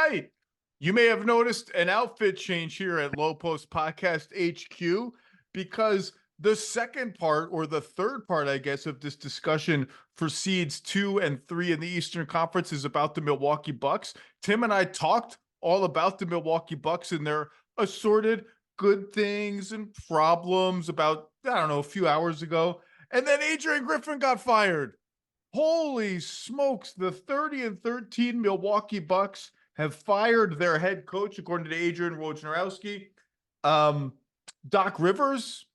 tonight. You may have noticed an outfit change here at Lowe Post Podcast HQ because the second part, or the third part, I guess, of this discussion for seeds 2 and 3 in the Eastern Conference is about the Milwaukee Bucks. Tim and I talked all about the Milwaukee Bucks and their assorted good things and problems about, I don't know, a few hours ago. And then Adrian Griffin got fired. Holy smokes, the 30-13 Milwaukee Bucks have fired their head coach, according to Adrian Wojnarowski. Doc Rivers,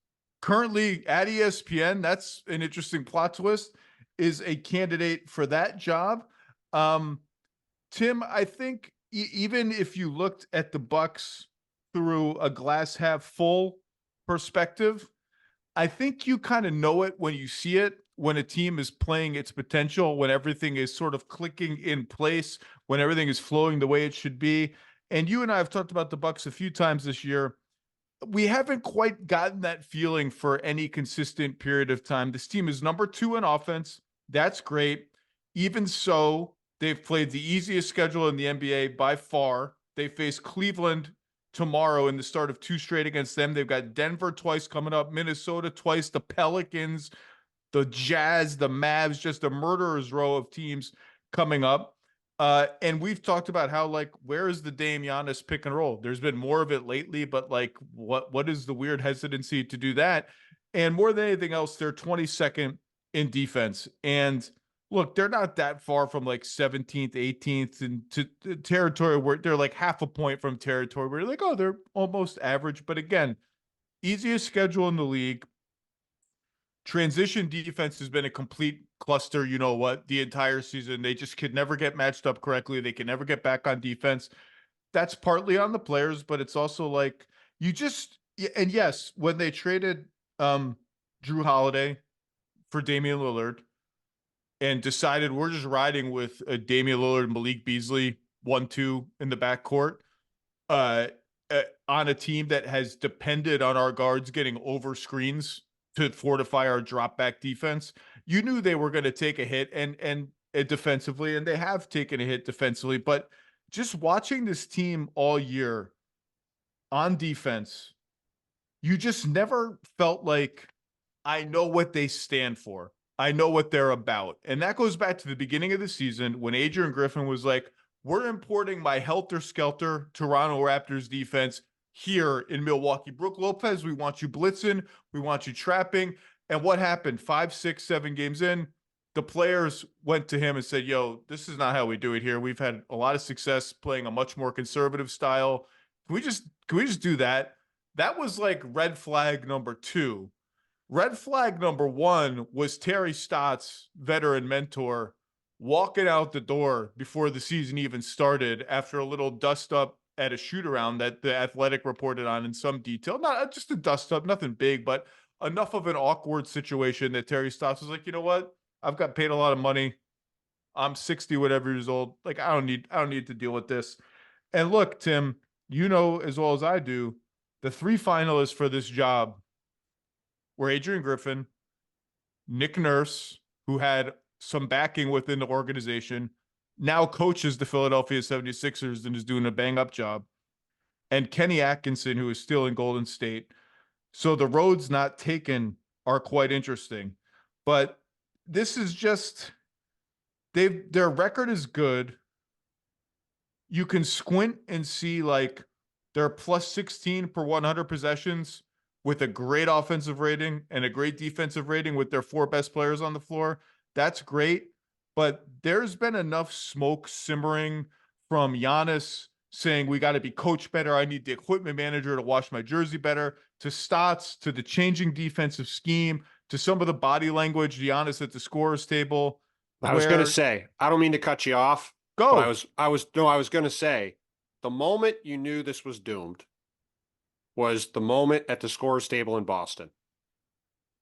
currently at ESPN, that's an interesting plot twist, is a candidate for that job. Tim, I think even if you looked at the Bucks through a glass half full perspective, I think you kind of know it when you see it, when a team is playing its potential, when everything is sort of clicking in place, when everything is flowing the way it should be. And you and I have talked about the Bucks a few times this year. We haven't quite gotten that feeling for any consistent period of time. This team is number 2 in offense. That's great. Even so, they've played the easiest schedule in the NBA by far. They face Cleveland tomorrow in the start of 2 straight against them. They've got Denver twice coming up, Minnesota twice, the Pelicans, the Jazz, the Mavs, just a murderer's row of teams coming up. And we've talked about how, like, where is the Dame Giannis pick and roll? There's been more of it lately, but like, what is the weird hesitancy to do that? And more than anything else, they're 22nd in defense. And look, they're not that far from like 17th, 18th into territory where they're like half a point from territory where you're like, oh, they're almost average. But again, easiest schedule in the league. Transition defense has been a complete cluster, you know what, the entire season. They just could never get matched up correctly. They can never get back on defense. That's partly on the players, but it's also like and yes, when they traded Drew Holiday for Damian Lillard and decided we're just riding with Damian Lillard and Malik Beasley 1-2 in the backcourt on a team that has depended on our guards getting over screens to fortify our drop back defense, you knew they were going to take a hit and defensively, and they have taken a hit defensively. But just watching this team all year on defense, you just never felt like, I know what they stand for. I know what they're about. And that goes back to the beginning of the season when Adrian Griffin was like, we're importing my helter-skelter Toronto Raptors defense here in Milwaukee. Brook Lopez, we want you blitzing. We want you trapping. And what happened? 5, 6, 7 games in, the players went to him and said, yo, this is not how we do it here. We've had a lot of success playing a much more conservative style. Can we just do that? That was like red flag number 2. Red flag number 1 was Terry Stotts, veteran mentor, walking out the door before the season even started after a little dust up at a shoot around that the Athletic reported on in some detail. Not just a dust up, nothing big, but enough of an awkward situation that Terry Stotts was like, you know what? I've got paid a lot of money. I'm 60 whatever years old. Like, I don't need to deal with this. And look, Tim, you know as well as I do, the 3 finalists for this job were Adrian Griffin, Nick Nurse, who had some backing within the organization, now coaches the Philadelphia 76ers and is doing a bang-up job, and Kenny Atkinson, who is still in Golden State. So the roads not taken are quite interesting. But this is just, their record is good. You can squint and see like they're plus 16 per 100 possessions with a great offensive rating and a great defensive rating with their 4 best players on the floor. That's great. But there's been enough smoke simmering from Giannis saying we got to be coached better. I need the equipment manager to wash my jersey better, to Stotts, to the changing defensive scheme, to some of the body language, Giannis at the scorer's table. I was going to say, I don't mean to cut you off. Go. But I was going to say, the moment you knew this was doomed was the moment at the scorer's table in Boston.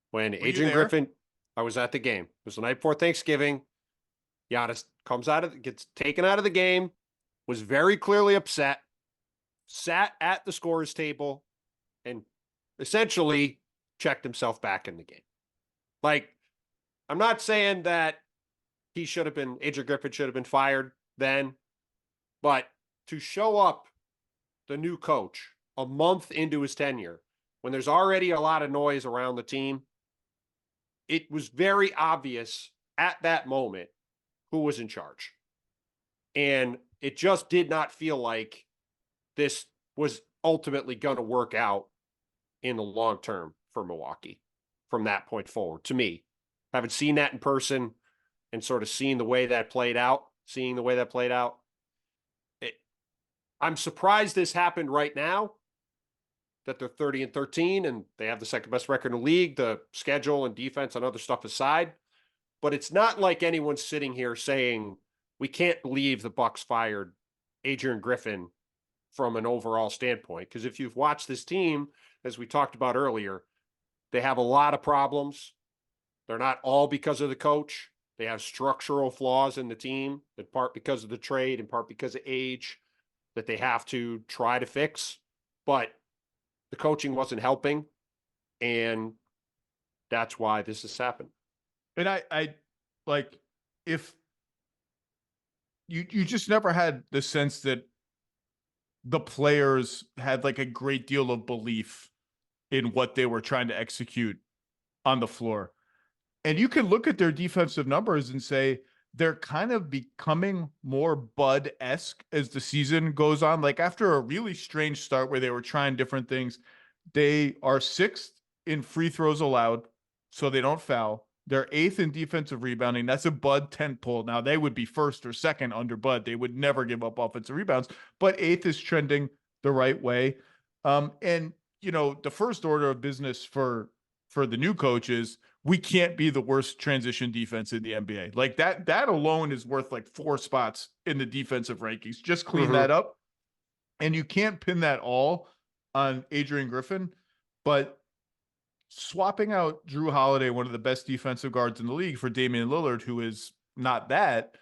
When Adrian Griffin, I was at the game. It was the night before Thanksgiving. Giannis gets taken out of the game, was very clearly upset, sat at the scorer's table, and essentially checked himself back in the game. Like, I'm not saying that Adrian Griffin should have been fired then, but to show up the new coach a month into his tenure, when there's already a lot of noise around the team, it was very obvious at that moment who was in charge. And it just did not feel like this was ultimately going to work out in the long term for Milwaukee from that point forward. To me, having seen that in person and sort of seeing the way that played out, I'm surprised this happened right now, that they're 30-13 and they have the second best record in the league, the schedule and defense and other stuff aside. But it's not like anyone's sitting here saying, we can't believe the Bucks fired Adrian Griffin from an overall standpoint. Because if you've watched this team, as we talked about earlier, they have a lot of problems. They're not all because of the coach. They have structural flaws in the team, in part because of the trade, in part because of age, that they have to try to fix. But the coaching wasn't helping, and that's why this has happened. And I like, if you just never had the sense that the players had like a great deal of belief in what they were trying to execute on the floor. And you can look at their defensive numbers and say they're kind of becoming more Bud-esque as the season goes on. Like, after a really strange start where they were trying different things, they are 6th in free throws allowed, so they don't foul. They're 8th in defensive rebounding. That's a Bud tent pole. Now, they would be 1st or 2nd under Bud. They would never give up offensive rebounds, but 8th is trending the right way. And, you know, the first order of business for the new coach is, we can't be the worst transition defense in the NBA. Like, that alone is worth like 4 spots in the defensive rankings. Just clean that up. And you can't pin that all on Adrian Griffin, but swapping out Drew Holiday, one of the best defensive guards in the league, for Damian Lillard, who is not that,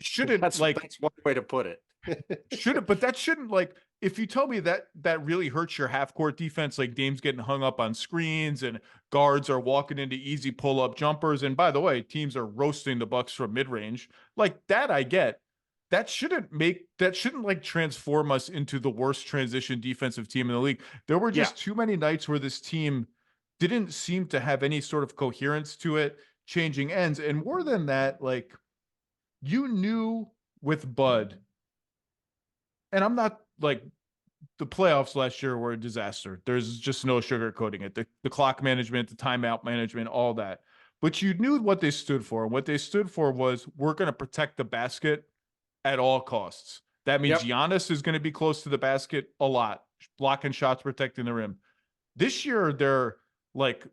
shouldn't, that's one way to put it. But that shouldn't, like, if you tell me that really hurts your half court defense, like Dame's getting hung up on screens and guards are walking into easy pull up jumpers. And by the way, teams are roasting the Bucks from mid range, like that. I get that shouldn't like transform us into the worst transition defensive team in the league. There were just too many nights where this team didn't seem to have any sort of coherence to it, changing ends. And more than that, like, you knew with Bud, and I'm not like, the playoffs last year were a disaster. There's just no sugarcoating it. The clock management, the timeout management, all that. But you knew what they stood for. And what they stood for was, we're going to protect the basket at all costs. That means Giannis is going to be close to the basket a lot, blocking shots, protecting the rim. This year, they're like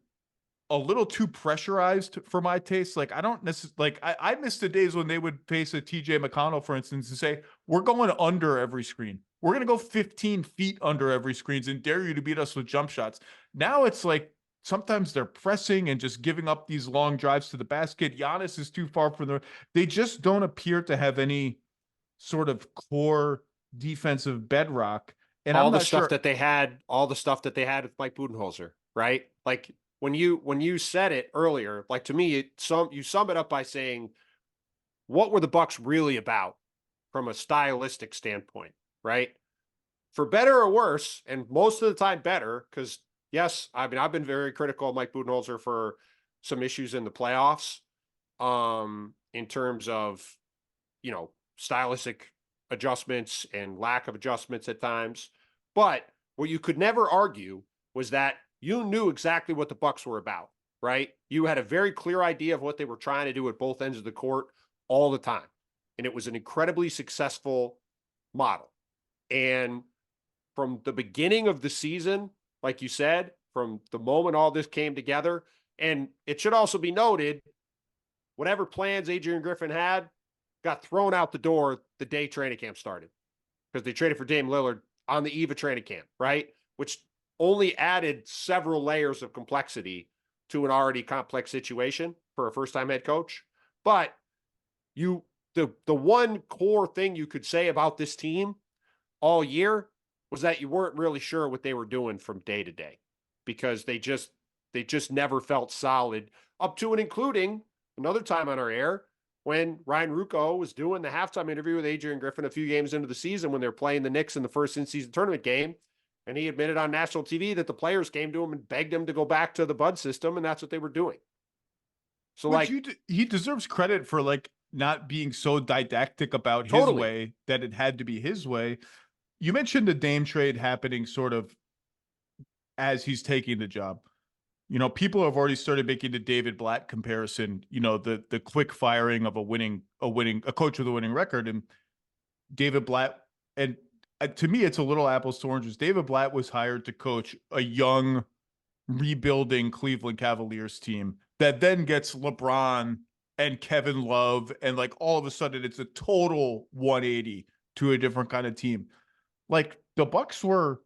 a little too pressurized for my taste. Like, I don't necessarily, like, I miss the days when they would face a TJ McConnell, for instance, and say, we're going under every screen. We're going to go 15 feet under every screens and dare you to beat us with jump shots. Now it's like, sometimes they're pressing and just giving up these long drives to the basket. Giannis is too far from they just don't appear to have any sort of core defensive bedrock. And all the stuff that they had with Mike Budenholzer, right? Like, when you said it earlier, like, to me, you sum it up by saying, what were the Bucks really about from a stylistic standpoint, right? For better or worse, and most of the time better, because yes, I mean, I've been very critical of Mike Budenholzer for some issues in the playoffs, in terms of, you know, stylistic adjustments and lack of adjustments at times. But what you could never argue was that you knew exactly what the Bucks were about, right? You had a very clear idea of what they were trying to do at both ends of the court all the time. And it was an incredibly successful model. And from the beginning of the season, like you said, from the moment all this came together, and it should also be noted, whatever plans Adrian Griffin had got thrown out the door the day training camp started, because they traded for Dame Lillard on the eve of training camp, right? Which only added several layers of complexity to an already complex situation for a first-time head coach. But the one core thing you could say about this team all year was that you weren't really sure what they were doing from day to day, because they just never felt solid, up to and including another time on our air, when Ryan Ruocco was doing the halftime interview with Adrian Griffin a few games into the season when they were playing the Knicks in the first in-season tournament game. And he admitted on national TV that the players came to him and begged him to go back to the Bud system, and that's what they were doing. So, Which like, he deserves credit for like not being so didactic about his way that it had to be his way. You mentioned the Dame trade happening sort of as he's taking the job. You know, people have already started making the David Blatt comparison, you know, the quick firing of a coach with a winning record. And David Blatt, and to me, it's a little apples to oranges. David Blatt was hired to coach a young, rebuilding Cleveland Cavaliers team that then gets LeBron and Kevin Love, and like all of a sudden it's a total 180 to a different kind of team. Like the Bucks were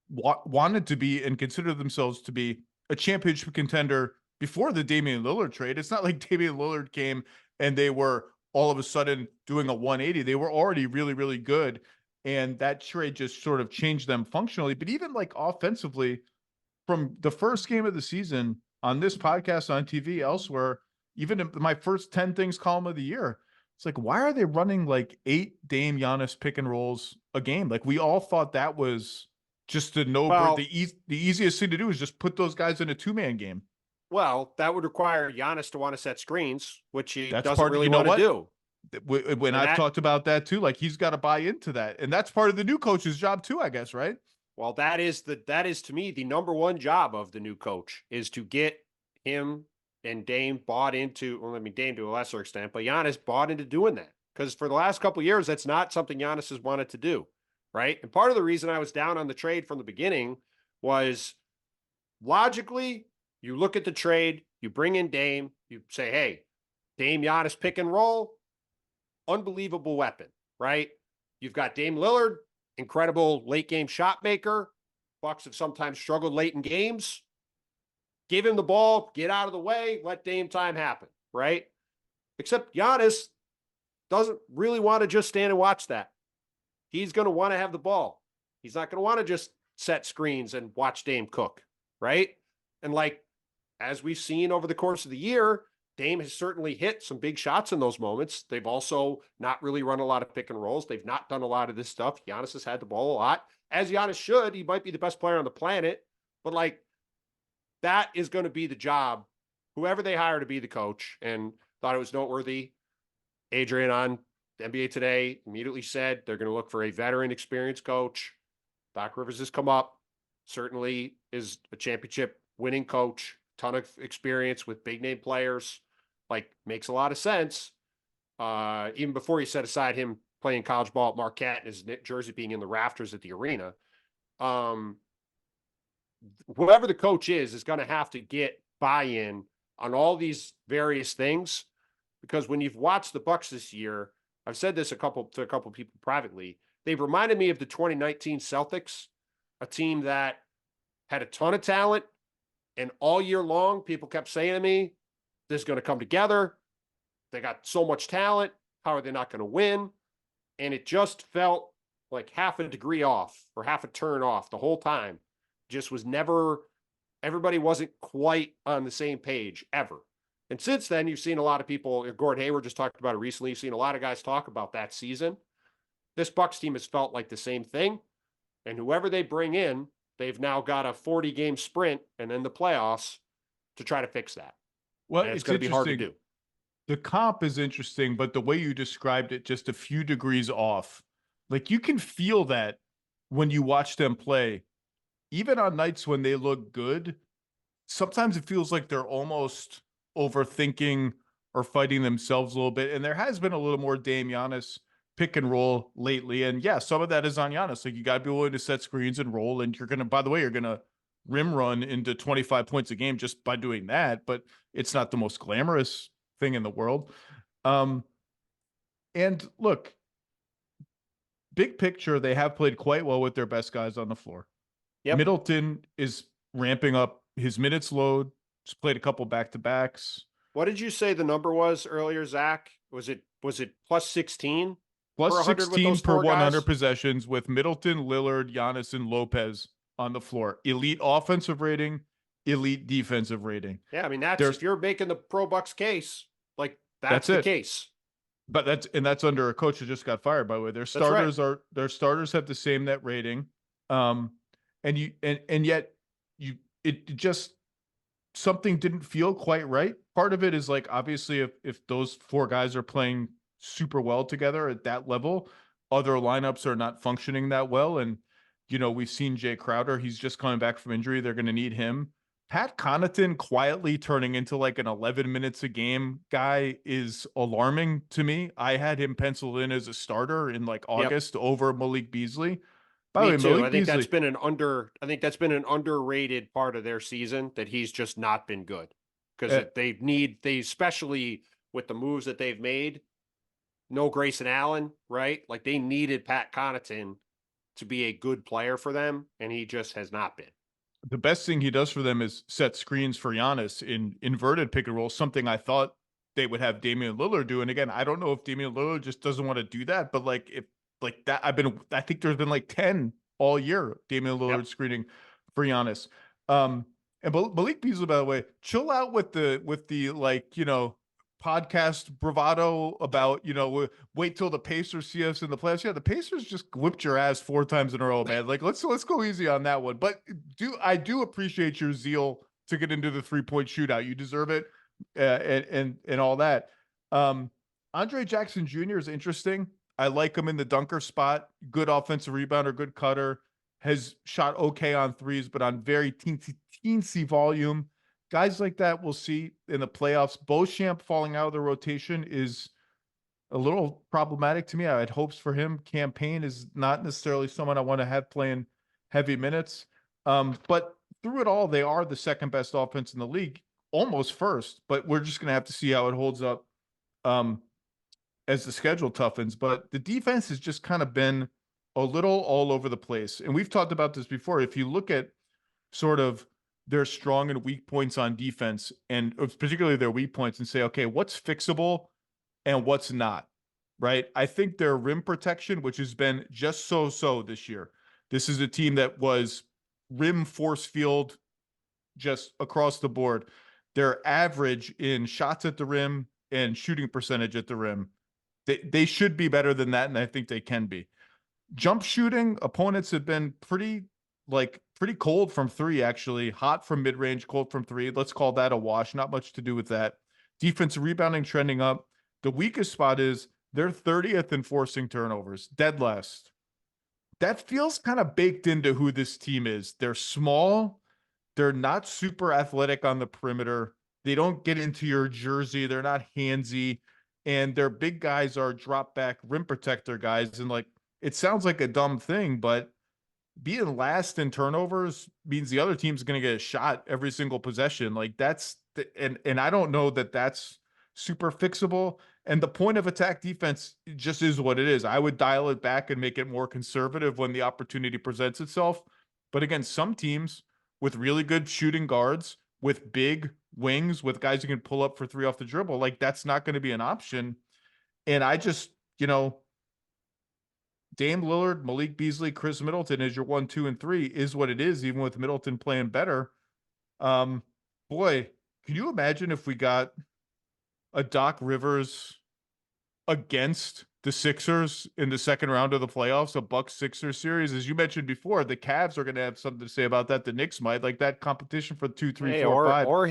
wanted to be and considered themselves to be a championship contender before the Damian Lillard trade. It's not like Damian Lillard came and they were all of a sudden doing a 180. They were already really, really good. And that trade just sort of changed them functionally. But even like offensively, from the first game of the season on this podcast, on TV, elsewhere, even in my first 10 things column of the year, it's like, why are they running like 8 Dame Giannis pick and rolls a game? Like we all thought that was just the the easiest thing to do is just put those guys in a 2-man game. Well, that would require Giannis to want to set screens, which he doesn't really want to do. When I've talked about that too, like he's got to buy into that. And that's part of the new coach's job too, I guess, right? Well, that is to me the number one job of the new coach is to get him and Dame bought into, well, I mean, Dame to a lesser extent, but Giannis bought into doing that. Because for the last couple of years, that's not something Giannis has wanted to do, right? And part of the reason I was down on the trade from the beginning was logically, you look at the trade, you bring in Dame, you say, hey, Dame Giannis pick and roll, unbelievable weapon, right? You've got Dame Lillard, incredible late game shot maker. Bucks have sometimes struggled late in games. Give him the ball, get out of the way, let Dame time happen, right? Except Giannis doesn't really want to just stand and watch that. He's going to want to have the ball. He's not going to want to just set screens and watch Dame cook, right? And like, as we've seen over the course of the year, Dame has certainly hit some big shots in those moments. They've also not really run a lot of pick and rolls. They've not done a lot of this stuff. Giannis has had the ball a lot. As Giannis should. He might be the best player on the planet. But like, that is going to be the job, whoever they hire to be the coach. And thought it was noteworthy. Adrian on NBA Today immediately said they're going to look for a veteran experienced coach. Doc Rivers has come up. Certainly is a championship winning coach. Ton of experience with big name players, like makes a lot of sense. Even before you set aside him playing college ball at Marquette and his jersey being in the rafters at the arena, whoever the coach is going to have to get buy-in on all these various things, because when you've watched the Bucks this year, I've said this to a couple people privately, they've reminded me of the 2019 Celtics, a team that had a ton of talent. And all year long, people kept saying to me, this is going to come together. They got so much talent. How are they not going to win? And it just felt like half a degree off or half a turn off the whole time. Just was never, everybody wasn't quite on the same page ever. And since then, you've seen a lot of people, Gordon Hayward just talked about it recently. You've seen a lot of guys talk about that season. This Bucks team has felt like the same thing. And whoever they bring in, they've now got a 40-game sprint and then the playoffs to try to fix that. Well, and it's going to be hard to do. The comp is interesting, but the way you described it, just a few degrees off. Like you can feel that when you watch them play, even on nights when they look good. Sometimes it feels like they're almost overthinking or fighting themselves a little bit. And there has been a little more Dame Giannis pick and roll lately. And yeah, some of that is on Giannis. Like you got to be willing to set screens and roll. And you're going to, by the way, you're going to rim run into 25 points a game just by doing that. But it's not the most glamorous thing in the world. And look, big picture, they have played quite well with their best guys on the floor. Yep. Middleton is ramping up his minutes load. Just played a couple back-to-backs. What did you say the number was earlier, Zach? Was it plus 16? Plus 16 per 100 possessions with Middleton, Lillard, Giannis, and Lopez on the floor. Elite offensive rating, elite defensive rating. Yeah, I mean, if you're making the pro Bucks case, like That's the case. But that's under a coach who just got fired, by the way. Their starters have the same net rating. And yet it just, something didn't feel quite right. Part of it is like, obviously if those four guys are playing super well together at that level, other lineups are not functioning that well. And, we've seen Jay Crowder, he's just coming back from injury. They're going to need him. Pat Connaughton quietly turning into like an 11 minutes a game guy is alarming to me. I had him penciled in as a starter in like August over Malik Beasley. By the way, Me too. Malik I think Beasley, that's been an underrated part of their season, that he's just not been good, because they especially with the moves that they've made. No Grayson Allen, right? Like, they needed Pat Connaughton to be a good player for them, and he just has not been. the best thing he does for them is set screens for Giannis in inverted pick and roll, something I thought they would have Damian Lillard do. And again, I don't know if Damian Lillard just doesn't want to do that, but like, if like that, I think there's been like 10 all year, Damian Lillard screening for Giannis. And Malik Beasley, by the way, chill out with the like, podcast bravado about, wait till the Pacers see us in the playoffs. Yeah, the Pacers just whipped your ass 4 times in a row, man. Like, let's go easy on that one. But I do appreciate your zeal to get into the 3-point shootout. You deserve it, and all that. Andre Jackson Jr. is interesting. I like him in the dunker spot. Good offensive rebounder, good cutter. Has shot okay on threes, but on very teensy volume. Guys like that we'll see in the playoffs. Beauchamp falling out of the rotation is a little problematic to me. I had hopes for him. Campaign is not necessarily someone I want to have playing heavy minutes. But through it all, they are the second best offense in the league, almost first. But we're just going to have to see how it holds up as the schedule toughens. But the defense has just kind of been a little all over the place. And we've talked about this before. If you look at sort of their strong and weak points on defense, and particularly their weak points, and say, okay, what's fixable and what's not, right? I think their rim protection, which has been just so this year. This is a team that was rim force field just across the board. Their average in shots at the rim and shooting percentage at the rim, they should be better than that, and I think they can be. Jump shooting, opponents have been pretty cold from three, actually. Hot from mid-range, cold from three. Let's call that a wash. Not much to do with that. Defensive rebounding trending up. The weakest spot is they're 30th in forcing turnovers, dead last. That feels kind of baked into who this team is. They're small. They're not super athletic on the perimeter. They don't get into your jersey. They're not handsy. And their big guys are drop back rim protector guys. And like, it sounds like a dumb thing, but being last in turnovers means the other team's going to get a shot every single possession. Like, and I don't know that that's super fixable. And the point of attack defense just is what it is. I would dial it back and make it more conservative when the opportunity presents itself. But again, some teams with really good shooting guards, with big wings, with guys who can pull up for three off the dribble, like, that's not going to be an option. And I just, Dame Lillard, Malik Beasley, Chris Middleton as your 1, 2, and 3 is what it is, even with Middleton playing better. Boy, can you imagine if we got a Doc Rivers against the Sixers in the second round of the playoffs, a Bucks-Sixers series? As you mentioned before, the Cavs are going to have something to say about that. The Knicks might. Like, that competition for 2, 3, 4, 5. Or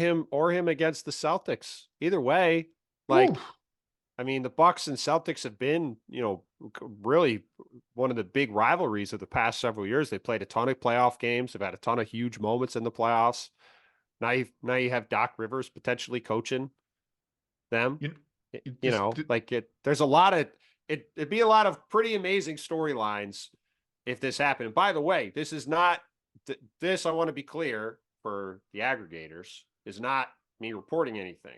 him against the Celtics. Either way, like, oof. I mean, the Bucks and Celtics have been, really one of the big rivalries of the past several years. They played a ton of playoff games. They've had a ton of huge moments in the playoffs. Now you have Doc Rivers potentially coaching them. There's a lot of it'd be a lot of pretty amazing storylines if this happened. And by the way, this is not this. I want to be clear for the aggregators, is not me reporting anything.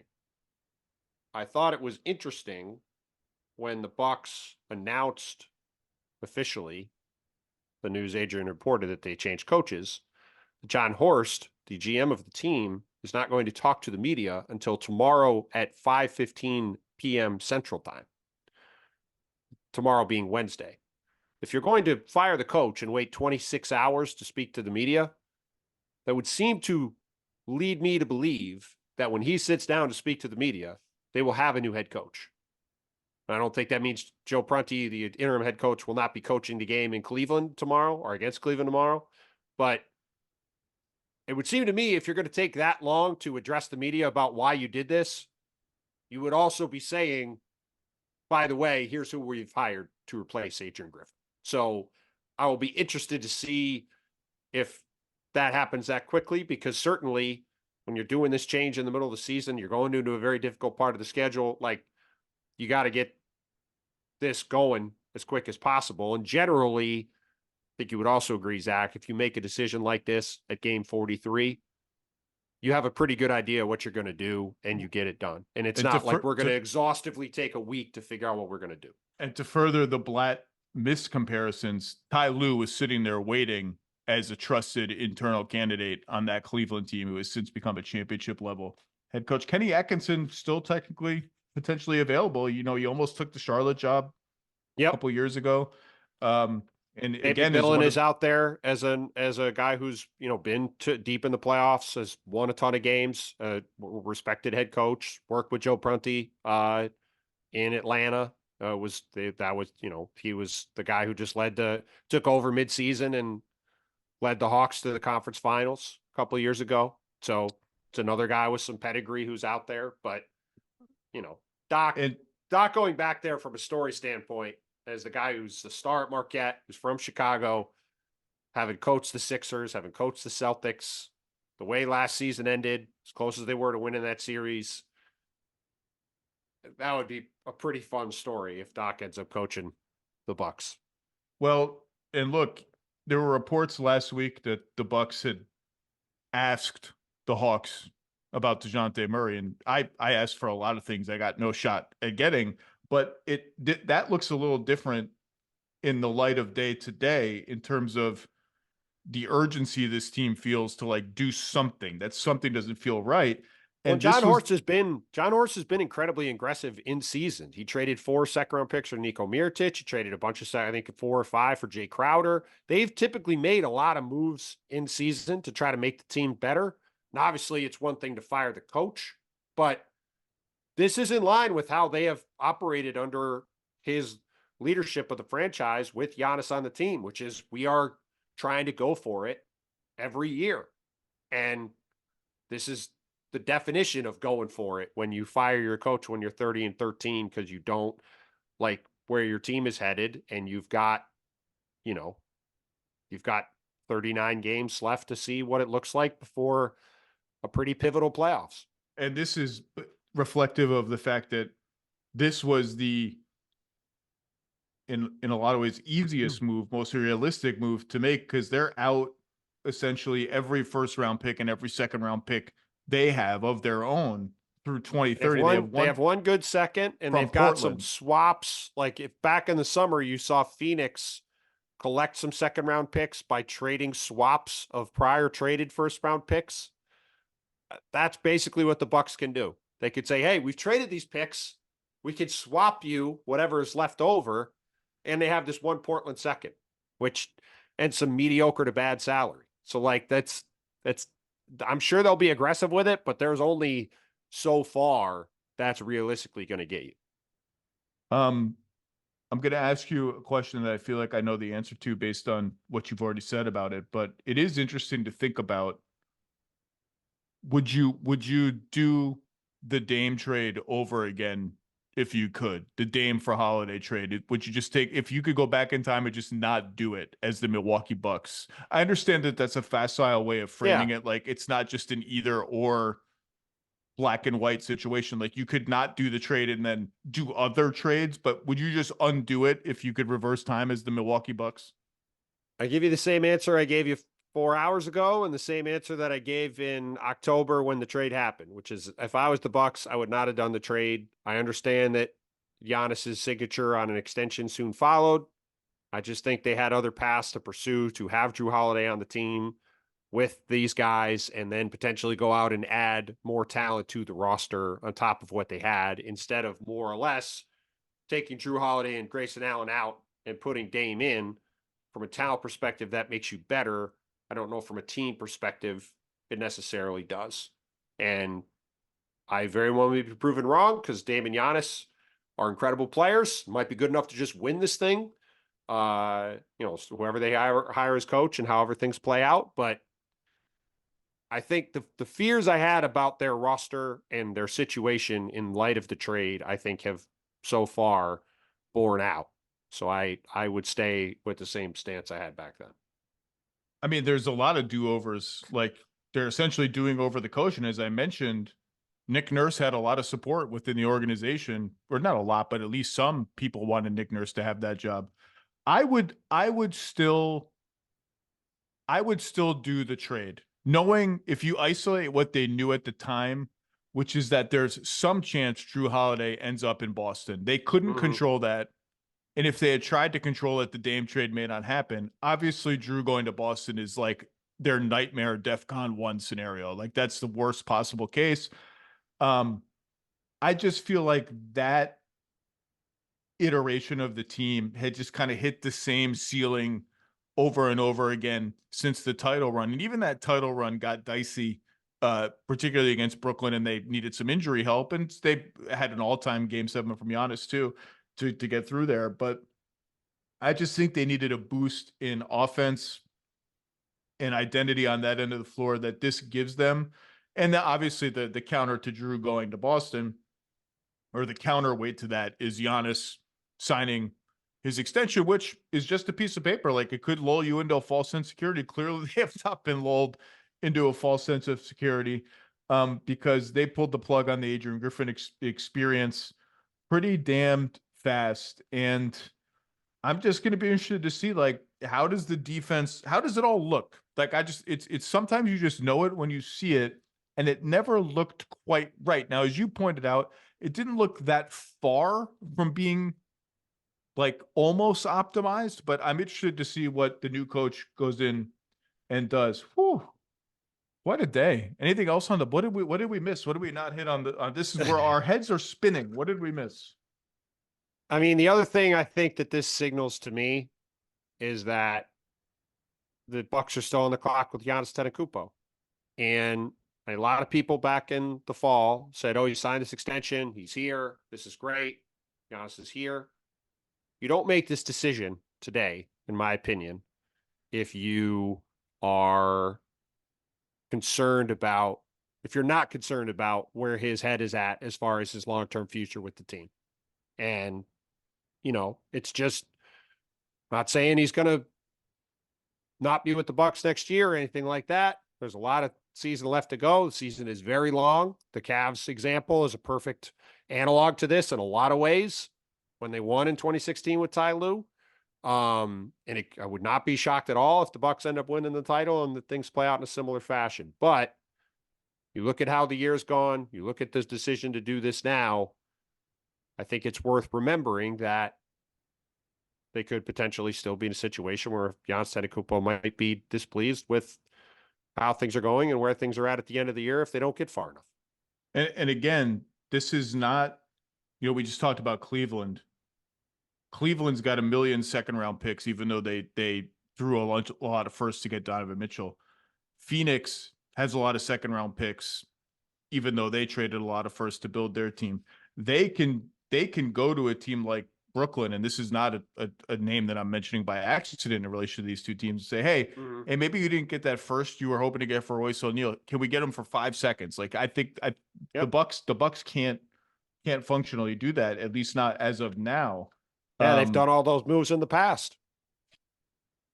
I thought it was interesting when the Bucks announced officially the news. Adrian reported that they changed coaches. John Horst, the GM of the team, is not going to talk to the media until tomorrow at 5:15 p.m. Central Time. Tomorrow being Wednesday. If you're going to fire the coach and wait 26 hours to speak to the media, that would seem to lead me to believe that when he sits down to speak to the media, they will have a new head coach. I don't think that means Joe Prunty, the interim head coach, will not be coaching the game in Cleveland tomorrow or against Cleveland tomorrow. But it would seem to me if you're going to take that long to address the media about why you did this, you would also be saying, by the way, here's who we've hired to replace Adrian Griffin. So I will be interested to see if that happens that quickly, because certainly when you're doing this change in the middle of the season, you're going into a very difficult part of the schedule. Like, you got to get this going as quick as possible. And generally, I think you would also agree, Zach, if you make a decision like this at game 43, you have a pretty good idea what you're going to do and you get it done. And it's not like we're going to exhaustively take a week to figure out what we're going to do. And to further the Blatt comparisons, Ty Lue was sitting there waiting as a trusted internal candidate on that Cleveland team who has since become a championship level head coach. Kenny Atkinson still technically potentially available. You know, he almost took the Charlotte job a couple years ago. And maybe again, Millen is out there as a guy who's, you know, been deep in the playoffs, has won a ton of games, respected head coach, worked with Joe Prunty in Atlanta. He was the guy who just took over midseason and led the Hawks to the conference finals a couple of years ago. So it's another guy with some pedigree who's out there. But, you know, Doc going back there from a story standpoint, as the guy who's the star at Marquette, who's from Chicago, having coached the Sixers, having coached the Celtics, the way last season ended, as close as they were to winning that series, that would be a pretty fun story if Doc ends up coaching the Bucks. Well, and look, there were reports last week that the Bucks had asked the Hawks about DeJounte Murray, and I asked for a lot of things I got no shot at getting, but that looks a little different in the light of day today in terms of the urgency this team feels to like do something. That something doesn't feel right. And John Horst has been incredibly aggressive in season. He traded 4 second-round picks for Nico Mirotic. He traded a bunch of, I think, 4 or 5 for Jay Crowder. They've typically made a lot of moves in season to try to make the team better. And obviously, it's one thing to fire the coach, but this is in line with how they have operated under his leadership of the franchise with Giannis on the team, which is we are trying to go for it every year. And this is the definition of going for it when you fire your coach when you're 30-13 because you don't like where your team is headed, and you've got 39 games left to see what it looks like before a pretty pivotal playoffs. And this is reflective of the fact that this was the in a lot of ways easiest move, most realistic move to make, because they're out essentially every first round pick and every second round pick they have of their own through 2030. They have one good second, and they've got some swaps. Like if back in the summer you saw Phoenix collect some second round picks by trading swaps of prior traded first round picks, that's basically what the Bucks can do. They could say, hey, we've traded these picks. We could swap you whatever is left over. And they have this one Portland second, and some mediocre to bad salary. So like that's I'm sure they'll be aggressive with it, but there's only so far that's realistically going to get you. I'm going to ask you a question that I feel like I know the answer to based on what you've already said about it, but it is interesting to think about. Would you do the Dame trade over again if you could? The Dame for Holiday trade, would you just take, if you could go back in time and just not do it as the Milwaukee Bucks? I understand that that's a facile way of framing it. Like it's not just an either or black and white situation. Like you could not do the trade and then do other trades, but would you just undo it if you could reverse time as the Milwaukee Bucks? I give you the same answer I gave you 4 hours ago and the same answer that I gave in October when the trade happened, which is if I was the Bucks, I would not have done the trade. I understand that Giannis's signature on an extension soon followed. I just think they had other paths to pursue to have Jrue Holiday on the team with these guys and then potentially go out and add more talent to the roster on top of what they had, instead of more or less taking Jrue Holiday and Grayson Allen out and putting Dame in. From a talent perspective, that makes you better. I don't know from a team perspective it necessarily does. And I very well may be proven wrong because Dame and Giannis are incredible players, might be good enough to just win this thing. Whoever they hire as coach and however things play out. But I think the fears I had about their roster and their situation in light of the trade, I think have so far borne out. So I would stay with the same stance I had back then. I mean, there's a lot of do-overs. Like, they're essentially doing over the coach. And as I mentioned, Nick Nurse had a lot of support within the organization, or not a lot, but at least some people wanted Nick Nurse to have that job. I would still do the trade, knowing if you isolate what they knew at the time, which is that there's some chance Drew Holiday ends up in Boston. They couldn't control that. And if they had tried to control it, the Dame trade may not happen. Obviously, Drew going to Boston is like their nightmare DEFCON 1 scenario. Like, that's the worst possible case. I just feel like that iteration of the team had just kind of hit the same ceiling over and over again since the title run. And even that title run got dicey, particularly against Brooklyn, and they needed some injury help. And they had an all-time game 7 from Giannis too, to get through there. But I just think they needed a boost in offense and identity on that end of the floor that this gives them. And obviously the counter to Drew going to Boston, or the counterweight to that, is Giannis signing his extension, which is just a piece of paper. Like, it could lull you into a false sense of security. Clearly, they have not been lulled into a false sense of security, because they pulled the plug on the Adrian Griffin experience pretty damned fast. And I'm just going to be interested to see, like, how does it all look? Like, it's sometimes you just know it when you see it, and it never looked quite right. Now, as you pointed out, it didn't look that far from being like almost optimized, but I'm interested to see what the new coach goes in and does. Whew. What a day. Anything else on what did we miss? What did we not hit on this is where our heads are spinning. What did we miss? I mean, the other thing I think that this signals to me is that the Bucks are still on the clock with Giannis Antetokounmpo. And a lot of people back in the fall said, oh, he signed this extension. He's here. This is great. Giannis is here. You don't make this decision today, in my opinion, if you are if you're not concerned about where his head is at as far as his long-term future with the team. And, it's just not saying he's going to not be with the Bucks next year or anything like that. There's a lot of season left to go. The season is very long. The Cavs example is a perfect analog to this in a lot of ways when they won in 2016 with Ty Lue. I would not be shocked at all if the Bucks end up winning the title and the things play out in a similar fashion. But you look at how the year's gone, you look at this decision to do this now, I think it's worth remembering that they could potentially still be in a situation where Giannis Antetokounmpo might be displeased with how things are going and where things are at the end of the year if they don't get far enough. And again, this is not, we just talked about Cleveland. Cleveland's got 1 million second-round picks, even though they threw a lot of firsts to get Donovan Mitchell. Phoenix has a lot of second-round picks, even though they traded a lot of firsts to build their team. They can go to a team like Brooklyn, and this is not a name that I'm mentioning by accident in relation to these two teams, and say, hey, hey, maybe you didn't get that first you were hoping to get for Royce O'Neal. Can we get him for 5 seconds? Like, I think the Bucks can't functionally do that, at least not as of now. Yeah, they've done all those moves in the past.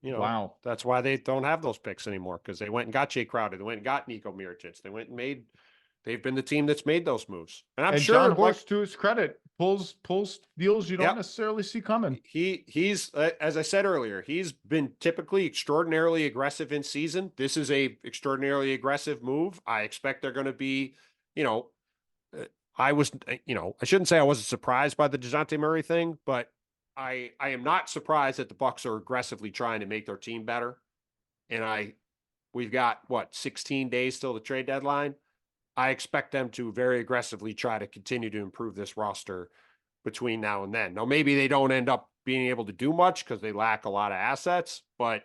Wow. That's why they don't have those picks anymore, because they went and got Jay Crowder. They went and got Niko Mirotic. They went and they've been the team that's made those moves. And I'm sure John Horst, to his credit, pulls deals you don't necessarily see coming. He's as I said earlier, he's been typically extraordinarily aggressive in season. This is a extraordinarily aggressive move. I expect they're going to be, I shouldn't say I wasn't surprised by the DeJounte Murray thing, but I am not surprised that the Bucks are aggressively trying to make their team better. And we've got 16 days till the trade deadline. I expect them to very aggressively try to continue to improve this roster between now and then. Now, maybe they don't end up being able to do much because they lack a lot of assets, but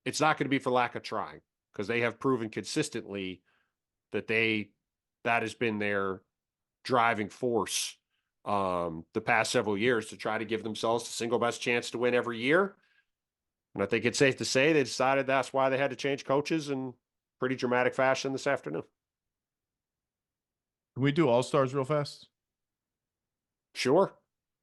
it's not going to be for lack of trying, because they have proven consistently that has been their driving force the past several years to try to give themselves the single best chance to win every year. And I think it's safe to say they decided that's why they had to change coaches in pretty dramatic fashion this afternoon. Can we do all-stars real fast? Sure.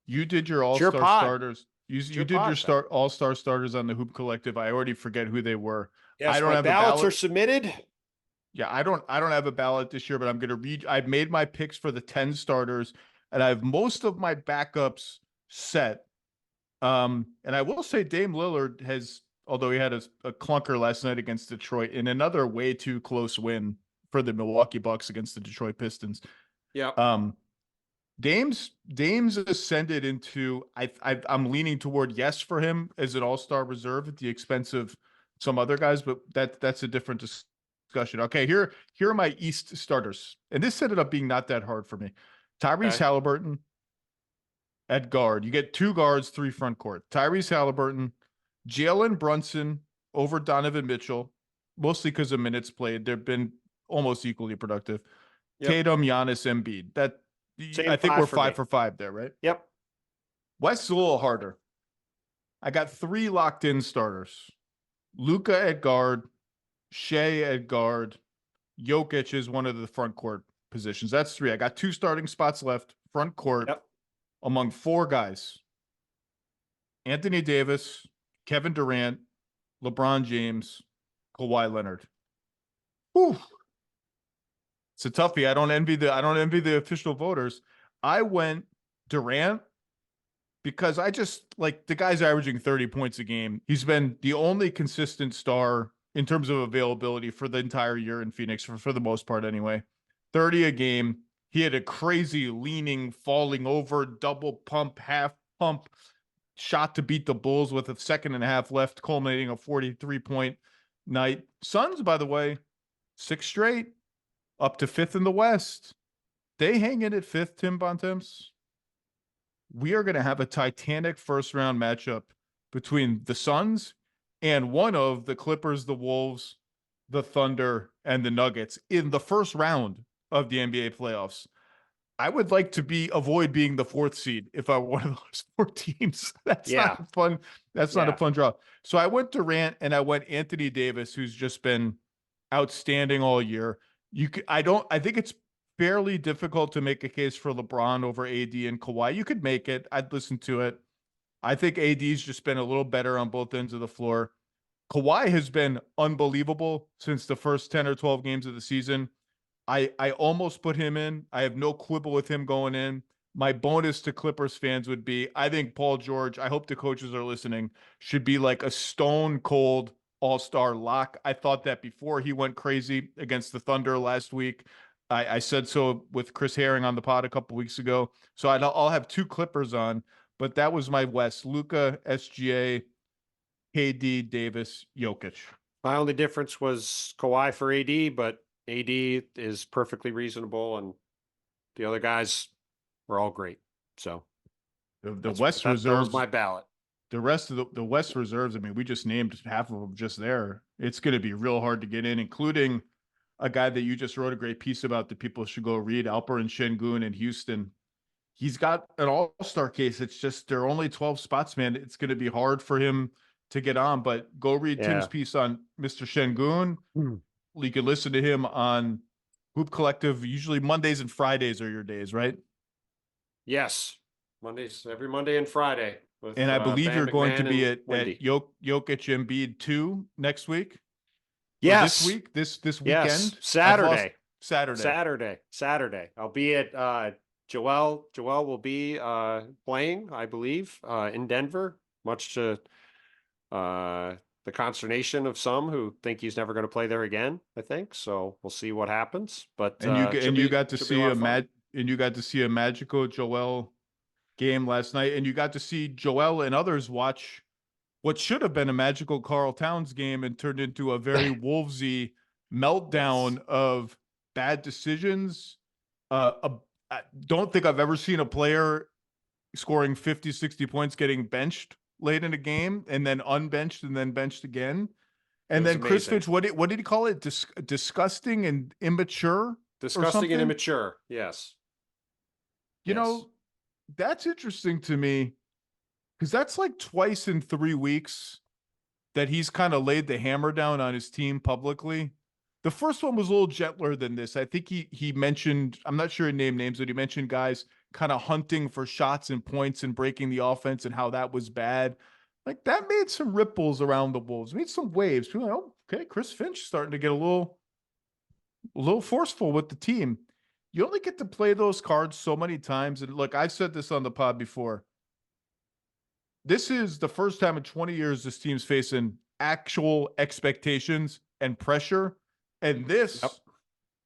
You did your It's your all-star pod. starters. You It's your did your pod, all-star starters on the Hoop Collective. I already forget who they were. Yes, I don't my have a ballots are ballot. submitted. Yeah, I don't have a ballot this year, but I'm going to read. I've made my picks for the 10 starters, and I have most of my backups set. And I will say Dame Lillard has, although he had a clunker last night against Detroit in another way too close win for the Milwaukee Bucks against the Detroit Pistons. Yeah. Dame's ascended into I'm leaning toward yes for him as an all-star reserve at the expense of some other guys, but that's a different discussion. Okay, here are my East starters, and this ended up being not that hard for me. Tyrese Halliburton at guard. You get 2 guards, 3 front court. Tyrese Halliburton, Jalen Brunson over Donovan Mitchell, mostly because of minutes played. They've been almost equally productive. Yep. Tatum, Giannis, Embiid. I think we're 5 for 5 there, right? Yep. West is a little harder. I got 3 locked in starters. Luka at guard, Shea at guard, Jokic is one of the front court positions. That's 3. I got 2 starting spots left, front court, among 4 guys. Anthony Davis, Kevin Durant, LeBron James, Kawhi Leonard. Whew. It's a toughie. I don't envy the official voters. I went Durant because I just like the guy's averaging 30 points a game. He's been the only consistent star in terms of availability for the entire year in Phoenix, for the most part anyway. 30 a game. He had a crazy leaning, falling over, double pump, half pump shot to beat the Bulls with a second and a half left, culminating a 43-point night. Suns, by the way, 6 straight. Up to 5th in the West. They hang in at 5th, Tim Bontemps. We are going to have a titanic first-round matchup between the Suns and one of the Clippers, the Wolves, the Thunder, and the Nuggets in the first round of the NBA playoffs. I would like to avoid being the 4th seed if I were one of those 4 teams. That's not fun. That's not a fun draw. So I went Durant and I went Anthony Davis, who's just been outstanding all year. I think it's fairly difficult to make a case for LeBron over AD and Kawhi. You could make it. I'd listen to it. I think AD's just been a little better on both ends of the floor. Kawhi has been unbelievable since the first 10 or 12 games of the season. I almost put him in. I have no quibble with him going in. My bonus to Clippers fans would be, I think Paul George, I hope the coaches are listening, should be like a stone cold all-star lock. I thought that before he went crazy against the Thunder last week. I said so with Chris Herring on the pod a couple weeks ago. So I'll have 2 Clippers on, but that was my West. Luka, SGA, KD, Davis, Jokic. My only difference was Kawhi for AD, but AD is perfectly reasonable, and the other guys were all great. So the West reserves. That was my ballot. The rest of the West reserves, I mean, we just named half of them just there. It's going to be real hard to get in, including a guy that you just wrote a great piece about that people should go read, Alperen Şengün in Houston. He's got an all-star case. It's just there are only 12 spots, man. It's going to be hard for him to get on, but go read Tim's piece on Mr. Şengün. You can listen to him on Hoop Collective. Usually Mondays and Fridays are your days, right? Yes. Every Monday and Friday. And I believe you're going to be at Jokic Embiid 2 next week. Yes. This week, this weekend. Yes. Saturday. I'll be at Joel will be playing, I believe, in Denver, much to the consternation of some who think he's never going to play there again, I think. So we'll see what happens. But you got to see a magical Joel game last night, and you got to see Joel and others watch what should have been a magical Karl Towns game and turned into a very Wolvesy meltdown of bad decisions. I don't think I've ever seen a player scoring 50, 60 points getting benched late in a game and then unbenched and then benched again. And then amazing. Chris Finch, what did he call it? Disgusting and immature? Disgusting and immature, yes. You Yes. know, that's interesting to me because that's like twice in 3 weeks that he's kind of laid the hammer down on his team publicly. The first one was a little gentler than this. I think he mentioned, I'm not sure he named names, but he mentioned guys kind of hunting for shots and points and breaking the offense and how that was bad. Like that made some ripples around the Wolves, made some waves. People, oh, okay, Chris Finch starting to get a little forceful with the team. You only get to play those cards so many times. And look, I've said this on the pod before. This is the first time in 20 years this team's facing actual expectations and pressure. And this,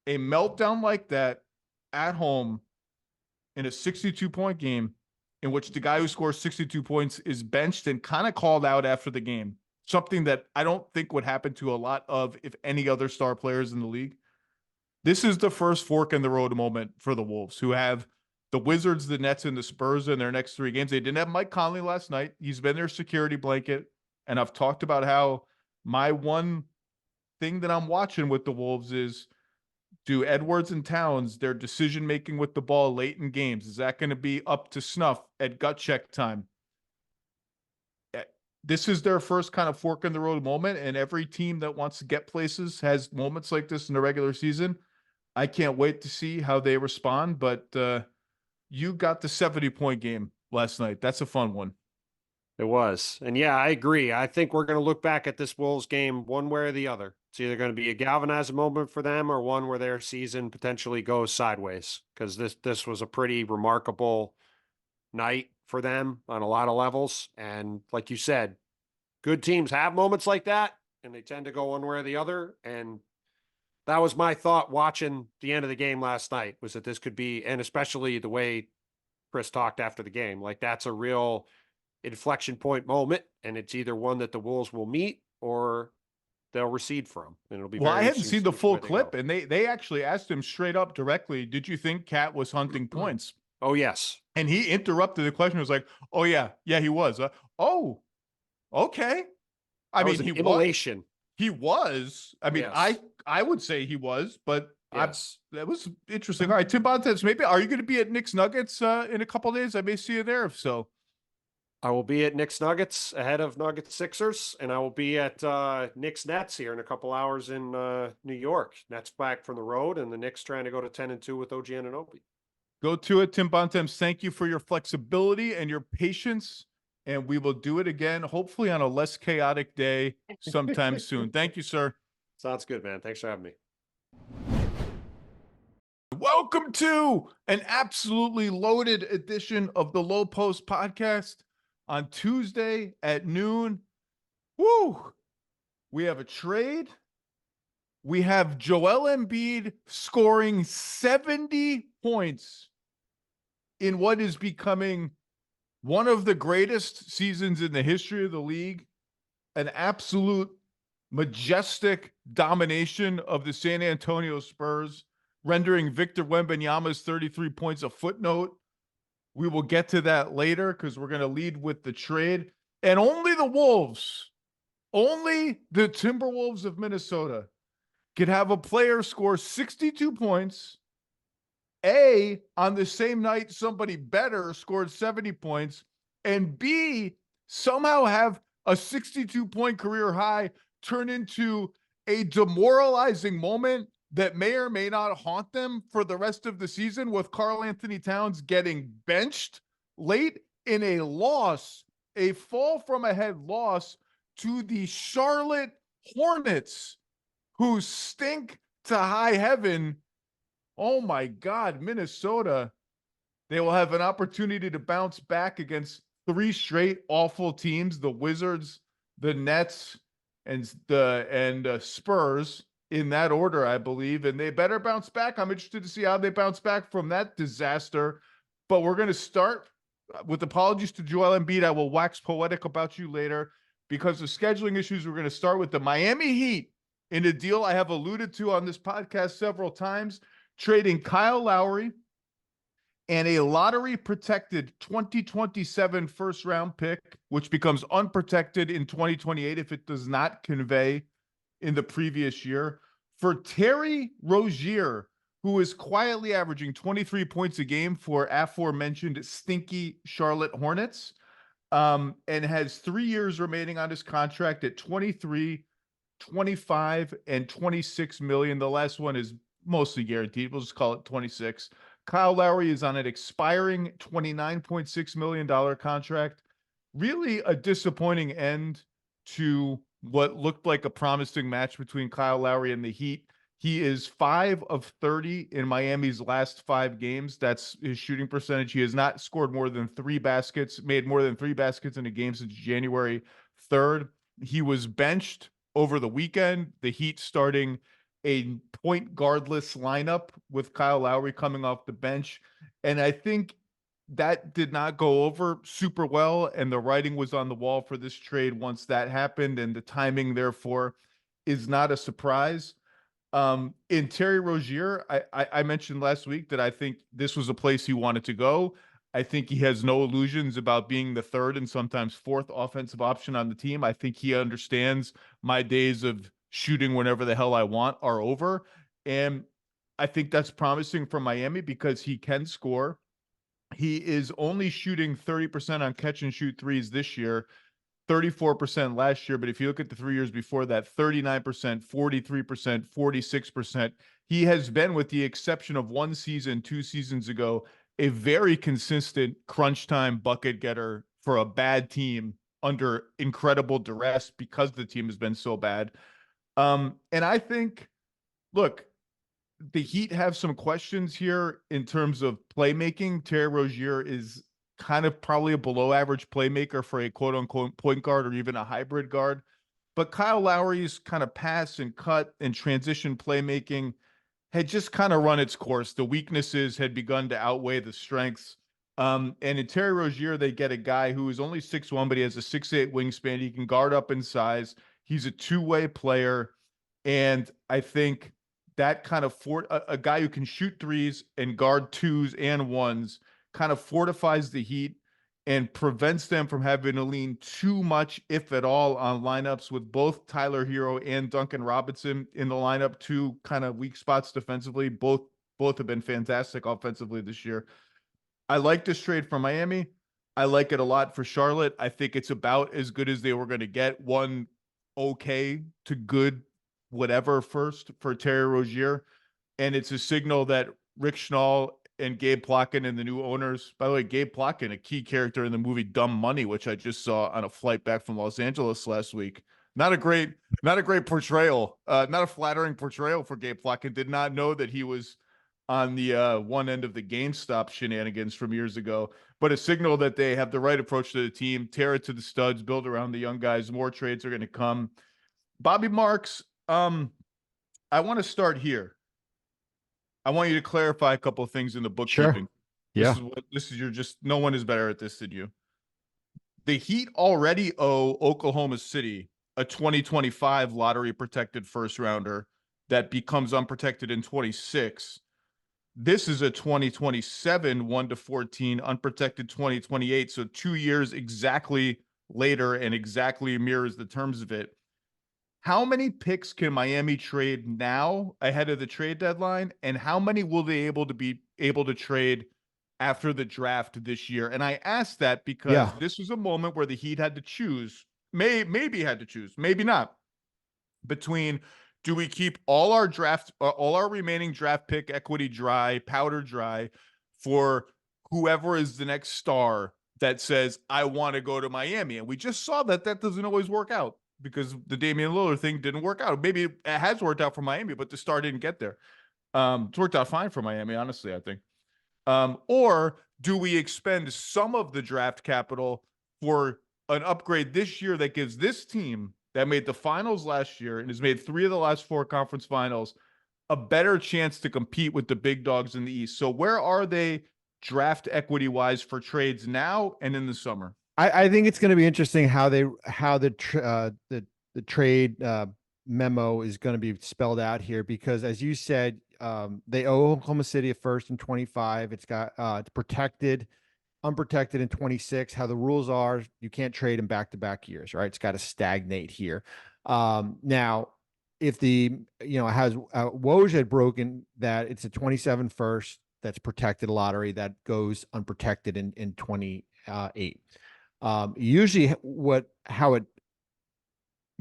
a meltdown like that at home in a 62-point game in which the guy who scores 62 points is benched and kind of called out after the game, something that I don't think would happen to a lot of, if any other star players in the league. This is the first fork in the road moment for the Wolves, who have the Wizards, the Nets, and the Spurs in their next 3 games. They didn't have Mike Conley last night. He's been their security blanket. And I've talked about how my one thing that I'm watching with the Wolves is, do Edwards and Towns, their decision-making with the ball late in games, is that going to be up to snuff at gut check time? This is their first kind of fork in the road moment, and every team that wants to get places has moments like this in the regular season. I can't wait to see how they respond, but you got the 70-point game last night. That's a fun one. It was. And yeah, I agree. I think we're going to look back at this Wolves game one way or the other. It's either going to be a galvanizing moment for them or one where their season potentially goes sideways, because this was a pretty remarkable night for them on a lot of levels. And like you said, good teams have moments like that, and they tend to go one way or the other. And that was my thought watching the end of the game last night, was that this could be, and especially the way Chris talked after the game, like that's a real inflection point moment, and it's either one that the Wolves will meet or they'll recede from. And it'll be well, very I hadn't seen the full clip, go. and they actually asked him straight up directly, did you think Cat was hunting points? Oh, yes. And he interrupted the question. Was like, oh, yeah, he was. Oh, okay. I mean, he immolation. was. He was. I mean, yes. I would say he was, but yes. That was interesting. All right, Tim Bontemps, maybe are you going to be at Knicks Nuggets in a couple of days? I may see you there. If so, I will be at Knicks Nuggets ahead of Nuggets Sixers, and I will be at Knicks Nets here in a couple hours in New York. Nets back from the road, and the Knicks trying to go to 10-2 with OG Anunoby. Go to it, Tim Bontemps. Thank you for your flexibility and your patience, and we will do it again, hopefully on a less chaotic day sometime soon. Thank you, sir. Sounds good, man. Thanks for having me. Welcome to an absolutely loaded edition of the Lowe Post podcast on Tuesday at noon. Woo! We have a trade. We have Joel Embiid scoring 70 points in what is becoming one of the greatest seasons in the history of the league. An absolute majestic domination of the San Antonio Spurs, rendering Victor Wembanyama's 33 points a footnote. We will get to that later because we're going to lead with the trade. And only the Wolves, only the Timberwolves of Minnesota could have a player score 62 points. A, on the same night, somebody better scored 70 points. And B, somehow have a 62-point career high turn into a demoralizing moment that may or may not haunt them for the rest of the season, with Karl Anthony Towns getting benched late in a loss, a fall from ahead loss to the Charlotte Hornets, who stink to high heaven. Oh my God, Minnesota. They will have an opportunity to bounce back against 3 straight awful teams, the Wizards, the Nets, and the Spurs, in that order, I believe, and they better bounce back. I'm interested to see how they bounce back from that disaster. But we're going to start with apologies to Joel Embiid. I will wax poetic about you later because of scheduling issues. We're going to start with the Miami Heat in a deal I have alluded to on this podcast several times, trading Kyle Lowry and a lottery-protected 2027 first-round pick, which becomes unprotected in 2028 if it does not convey in the previous year, for Terry Rozier, who is quietly averaging 23 points a game for aforementioned stinky Charlotte Hornets, and has 3 years remaining on his contract at 23, 25, and 26 million. The last one is mostly guaranteed. We'll just call it 26. Kyle Lowry is on an expiring $29.6 million contract. Really a disappointing end to what looked like a promising match between Kyle Lowry and the Heat. He is 5 of 30 in Miami's last 5 games. That's his shooting percentage. He has not scored more than 3 baskets, made more than 3 baskets in a game since January 3rd. He was benched over the weekend. The Heat starting a point guardless lineup with Kyle Lowry coming off the bench. And I think that did not go over super well. And the writing was on the wall for this trade once that happened. And the timing, therefore, is not a surprise. In Terry Rozier, I mentioned last week that I think this was a place he wanted to go. I think he has no illusions about being the third and sometimes fourth offensive option on the team. I think he understands my days of shooting whenever the hell I want are over. And I think that's promising for Miami because he can score. He is only shooting 30% on catch and shoot threes this year, 34% last year. But if you look at the 3 years before that, 39%, 43%, 46%. He has been, with the exception of one season, 2 seasons ago, a very consistent crunch time bucket getter for a bad team under incredible duress because the team has been so bad. And I think, look, the Heat have some questions here in terms of playmaking. Terry Rozier is kind of probably a below average playmaker for a quote unquote point guard or even a hybrid guard. But Kyle Lowry's kind of pass and cut and transition playmaking had just kind of run its course. The weaknesses had begun to outweigh the strengths. And in Terry Rozier, they get a guy who is only 6'1", but he has a 6'8" wingspan. He can guard up in size. He's a two-way player. And I think that kind of a guy who can shoot threes and guard twos and ones kind of fortifies the Heat and prevents them from having to lean too much, if at all, on lineups with both Tyler Hero and Duncan Robinson in the lineup. Two kind of weak spots defensively. Both have been fantastic offensively this year. I like this trade for Miami. I like it a lot for Charlotte. I think it's about as good as they were going to get. One okay to good whatever first for Terry Rozier. And it's a signal that Rick Schnall and Gabe Plotkin and the new owners, by the way, Gabe Plotkin, a key character in the movie Dumb Money, which I just saw on a flight back from Los Angeles last week. Not a great portrayal, not a flattering portrayal for Gabe Plotkin. Did not know that he was on the one end of the GameStop shenanigans from years ago, but a signal that they have the right approach to the team, tear it to the studs, build around the young guys. More trades are going to come. Bobby Marks, I want to start here. I want you to clarify a couple of things in the bookkeeping. Sure. Yeah. No one is better at this than you. The Heat already owe Oklahoma City a 2025 lottery protected first rounder that becomes unprotected in 26. This is a 2027 1-14 unprotected 2028. So 2 years exactly later and exactly mirrors the terms of it. How many picks can Miami trade now ahead of the trade deadline? And how many will they be able to trade after the draft this year? And I asked that because this was a moment where the Heat had to choose, maybe had to choose, maybe not, between, do we keep all our remaining draft pick equity dry, powder dry, for whoever is the next star that says, I want to go to Miami? And we just saw that doesn't always work out, because the Damian Lillard thing didn't work out. Maybe it has worked out for Miami, but the star didn't get there. It's worked out fine for Miami, honestly, I think. Or do we expend some of the draft capital for an upgrade this year that gives this team that made the finals last year and has made 3 of the last 4 conference finals a better chance to compete with the big dogs in the East? So where are they draft equity-wise for trades now and in the summer? I think it's going to be interesting how the trade memo is going to be spelled out here, because as you said, they owe Oklahoma City a first in 25. It's got it's protected, unprotected in 26. How the rules are, you can't trade in back-to-back years, right? It's got to stagnate here. Now, if the, has Woj had broken that it's a 27 first that's protected lottery that goes unprotected in 28. Usually how it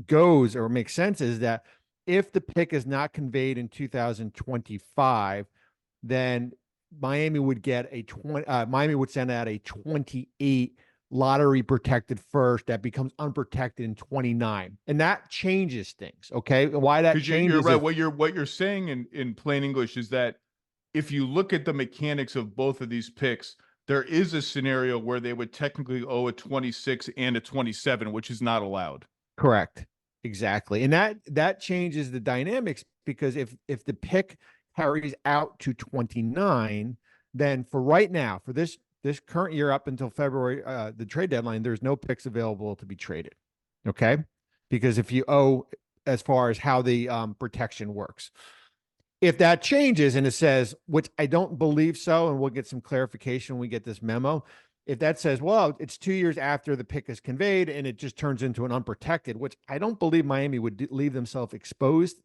goes or makes sense is that if the pick is not conveyed in 2025, then Miami would send out a 28 lottery protected first that becomes unprotected in 29, and that changes things. Okay, why that changes? You're right. What you're saying in plain English is that if you look at the mechanics of both of these picks, there is a scenario where they would technically owe a 26 and a 27, which is not allowed. Correct. Exactly. And that changes the dynamics, because if the pick carries out to 29, then for right now, for this current year up until February, the trade deadline, there's no picks available to be traded. Okay? Because if you owe, as far as how the protection works. If that changes and it says, which I don't believe so, and we'll get some clarification when we get this memo, if that says, well, it's 2 years after the pick is conveyed and it just turns into an unprotected, which I don't believe Miami would leave themselves exposed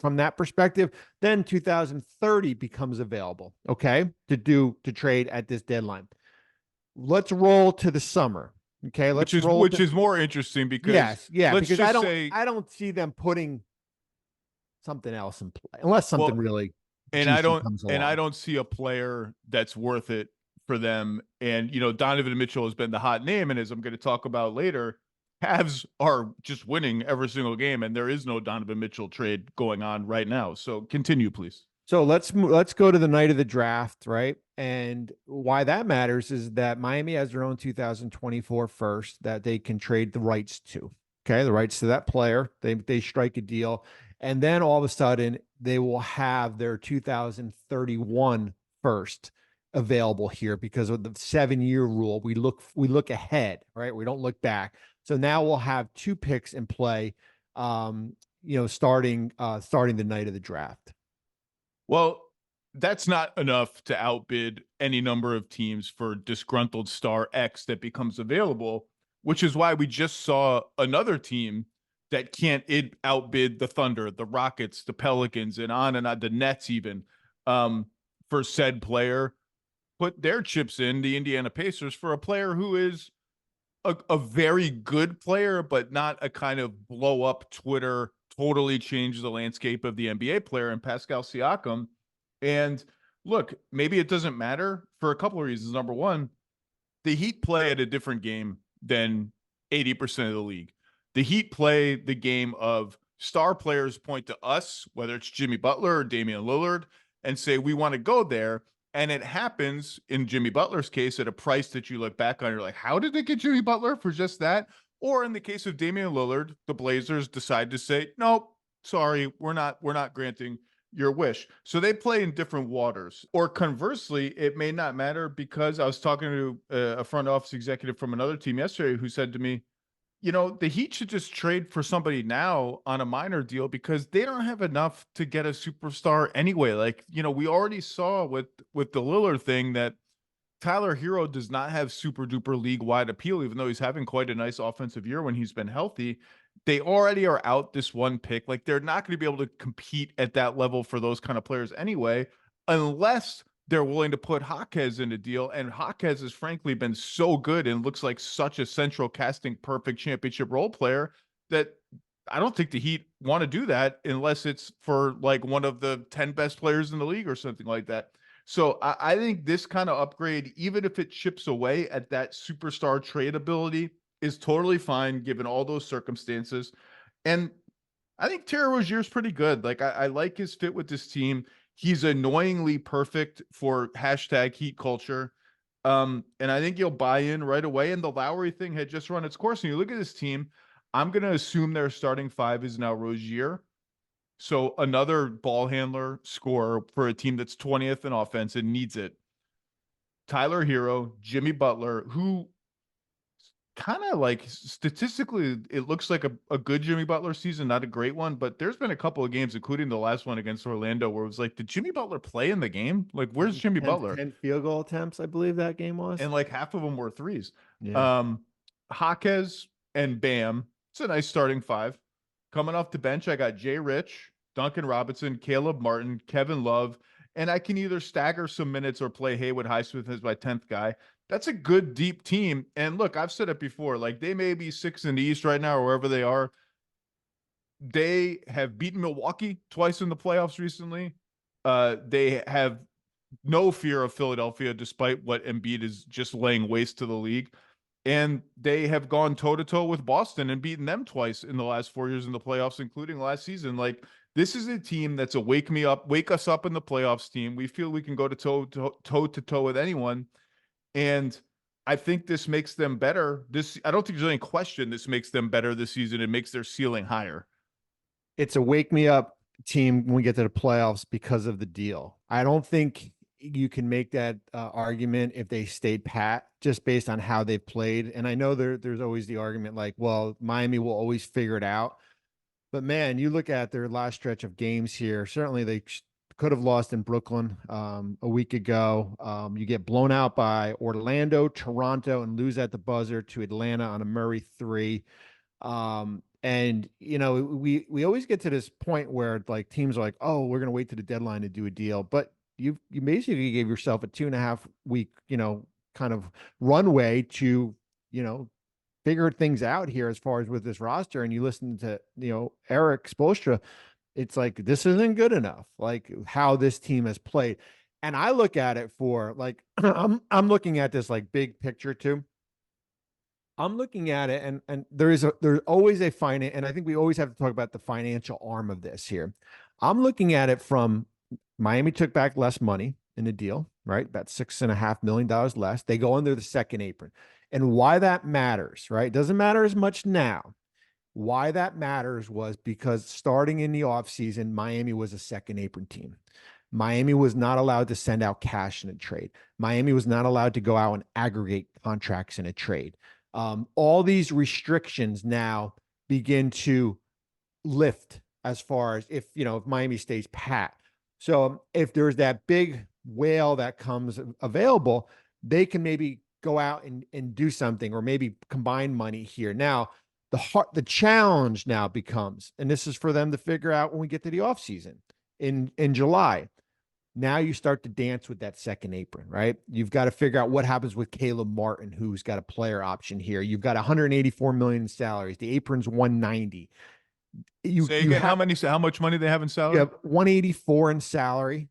from that perspective, then 2030 becomes available, okay, to trade at this deadline. Let's roll to the summer. Okay, which is more interesting because because I don't see them putting something else in play unless something really I don't see a player that's worth it for them. And Donovan Mitchell has been the hot name, and as I'm going to talk about later, Cavs are just winning every single game, and there is no Donovan Mitchell trade going on right now. So continue, please. So let's go to the night of the draft, right? And why that matters is that Miami has their own 2024 first that they can trade the rights to. Okay, the rights to that player. They strike a deal, and then all of a sudden they will have their 2031 first available here because of the 7-year rule. We look ahead, right? We don't look back. So now we'll have 2 picks in play, starting the night of the draft. Well, that's not enough to outbid any number of teams for disgruntled star X that becomes available, which is why we just saw another team that can't outbid the Thunder, the Rockets, the Pelicans, and on, the Nets even, for said player, put their chips in, the Indiana Pacers, for a player who is a very good player, but not a kind of blow up Twitter, totally change the landscape of the NBA player, and Pascal Siakam. And look, maybe it doesn't matter for a couple of reasons. Number one, the Heat play at a different game than 80% of the league. The Heat play the game of star players point to us, whether it's Jimmy Butler or Damian Lillard, and say, we want to go there. And it happens in Jimmy Butler's case at a price that you look back on, you're like, how did they get Jimmy Butler for just that? Or in the case of Damian Lillard, the Blazers decide to say, nope, sorry, we're not granting your wish. So they play in different waters. Or conversely, it may not matter, because I was talking to a front office executive from another team yesterday who said to me, the Heat should just trade for somebody now on a minor deal because they don't have enough to get a superstar anyway. Like, we already saw with the Lillard thing that Tyler Hero does not have super duper league wide appeal, even though he's having quite a nice offensive year when he's been healthy. They already are out this one pick. Like, they're not going to be able to compete at that level for those kind of players anyway, unless they're willing to put Jaquez in a deal. And Jaquez has frankly been so good and looks like such a central casting perfect championship role player that I don't think the Heat want to do that unless it's for like one of the 10 best players in the league or something like that. So I think this kind of upgrade, even if it chips away at that superstar trade ability, is totally fine given all those circumstances. And I think Terry Rozier is pretty good. Like, I like his fit with this team. He's annoyingly perfect for hashtag Heat culture. And I think you'll buy in right away. And the Lowry thing had just run its course. And you look at this team, I'm going to assume their starting 5 is now Rozier. So another ball handler, scorer for a team that's 20th in offense and needs it. Tyler Hero, Jimmy Butler, who kind of like statistically, it looks like a good Jimmy Butler season, not a great one, but there's been a couple of games, including the last one against Orlando, where it was like, did Jimmy Butler play in the game? Like, where's Jimmy Butler? 10 field goal attempts, I believe that game was. And like half of them were threes. Yeah. Jaquez and Bam. It's a nice starting 5. Coming off the bench, I got Jay Rich, Duncan Robinson, Caleb Martin, Kevin Love, and I can either stagger some minutes or play Haywood Highsmith as my 10th guy. That's a good deep team. And look, I've said it before, like they may be 6 in the East right now or wherever they are. They have beaten Milwaukee twice in the playoffs recently. They have no fear of Philadelphia, despite what Embiid is just laying waste to the league. And they have gone toe to toe with Boston and beaten them twice in the last 4 years in the playoffs, including last season. Like, this is a team that's a wake us up in the playoffs team. We feel we can go toe to toe with anyone. And I think this makes them better. I don't think there's any question this makes them better this season. It makes their ceiling higher. It's a wake me up team when we get to the playoffs because of the deal. I don't think you can make that argument if they stayed pat just based on how they've played. And I know there's always the argument like, well, Miami will always figure it out. But man, you look at their last stretch of games here. Certainly they could have lost in Brooklyn a week ago. You get blown out by Orlando, Toronto, and lose at the buzzer to Atlanta on a Murray 3. And you know, we always get to this point where like teams are like, oh, we're gonna wait to the deadline to do a deal, but you basically gave yourself a 2.5 week, kind of runway to, figure things out here as far as with this roster. And you listen to, Eric Spoelstra, it's like this isn't good enough, like how this team has played. And I look at it for like I'm looking at this like big picture too. I'm looking at it, and there's always a finance, and I think we always have to talk about the financial arm of this here. I'm looking at it from Miami took back less money in the deal, right? About $6.5 million less. They go under the second apron. And why that matters, right? Doesn't matter as much now. Why that matters was because starting in the offseason, Miami was a second apron team. Miami was not allowed to send out cash in a trade. Miami was not allowed to go out and aggregate contracts in a trade. All these restrictions now begin to lift as far as if Miami stays pat. So if there's that big whale that comes available, they can maybe go out and do something, or maybe combine money here. Now, the challenge now becomes, and this is for them to figure out when we get to the offseason in July. Now you start to dance with that second apron, right? You've got to figure out what happens with Caleb Martin, who's got a player option here. You've got 184 million in salaries. The apron's 190. How much money they have in salary? You have 184 in salary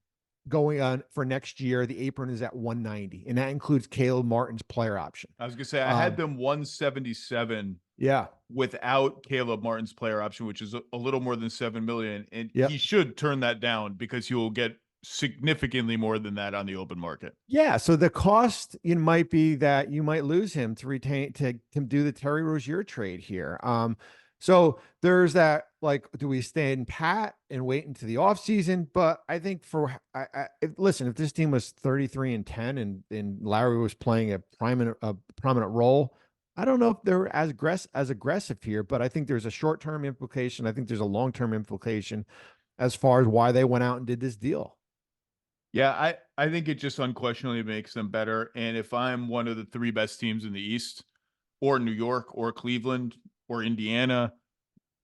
going on for next year. The apron is at 190, and that includes Caleb Martin's player option. I was gonna say I had them 177. Yeah, without Caleb Martin's player option, which is a little more than 7 million, and he should turn that down because he will get significantly more than that on the open market. Yeah. So the cost might be that you might lose him to do the Terry Rozier trade here. So there's that, like, do we stay in pat and wait into the offseason? But I think listen, if this team was 33-10 and Lowry was playing a prominent role, I don't know if they're as aggressive here, but I think there's a short-term implication. I think there's a long-term implication as far as why they went out and did this deal. Yeah, I think it just unquestionably makes them better. And if I'm one of the 3 best teams in the East, or New York, or Cleveland, or Indiana,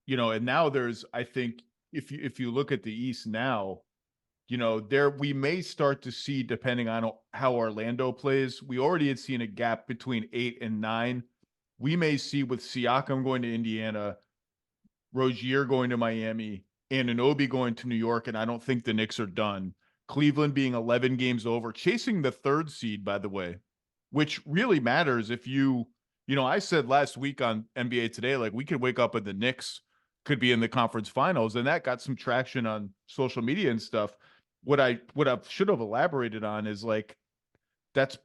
and now I think if you look at the East now, we may start to see, depending on how Orlando plays, we already had seen a gap between 8 and 9. We may see with Siakam going to Indiana, Rozier going to Miami, Anunoby going to New York, and I don't think the Knicks are done. Cleveland being 11 games over, chasing the 3rd seed, by the way, which really matters if I said last week on NBA Today, like, we could wake up and the Knicks could be in the conference finals, and that got some traction on social media and stuff. What I should have elaborated on is like, that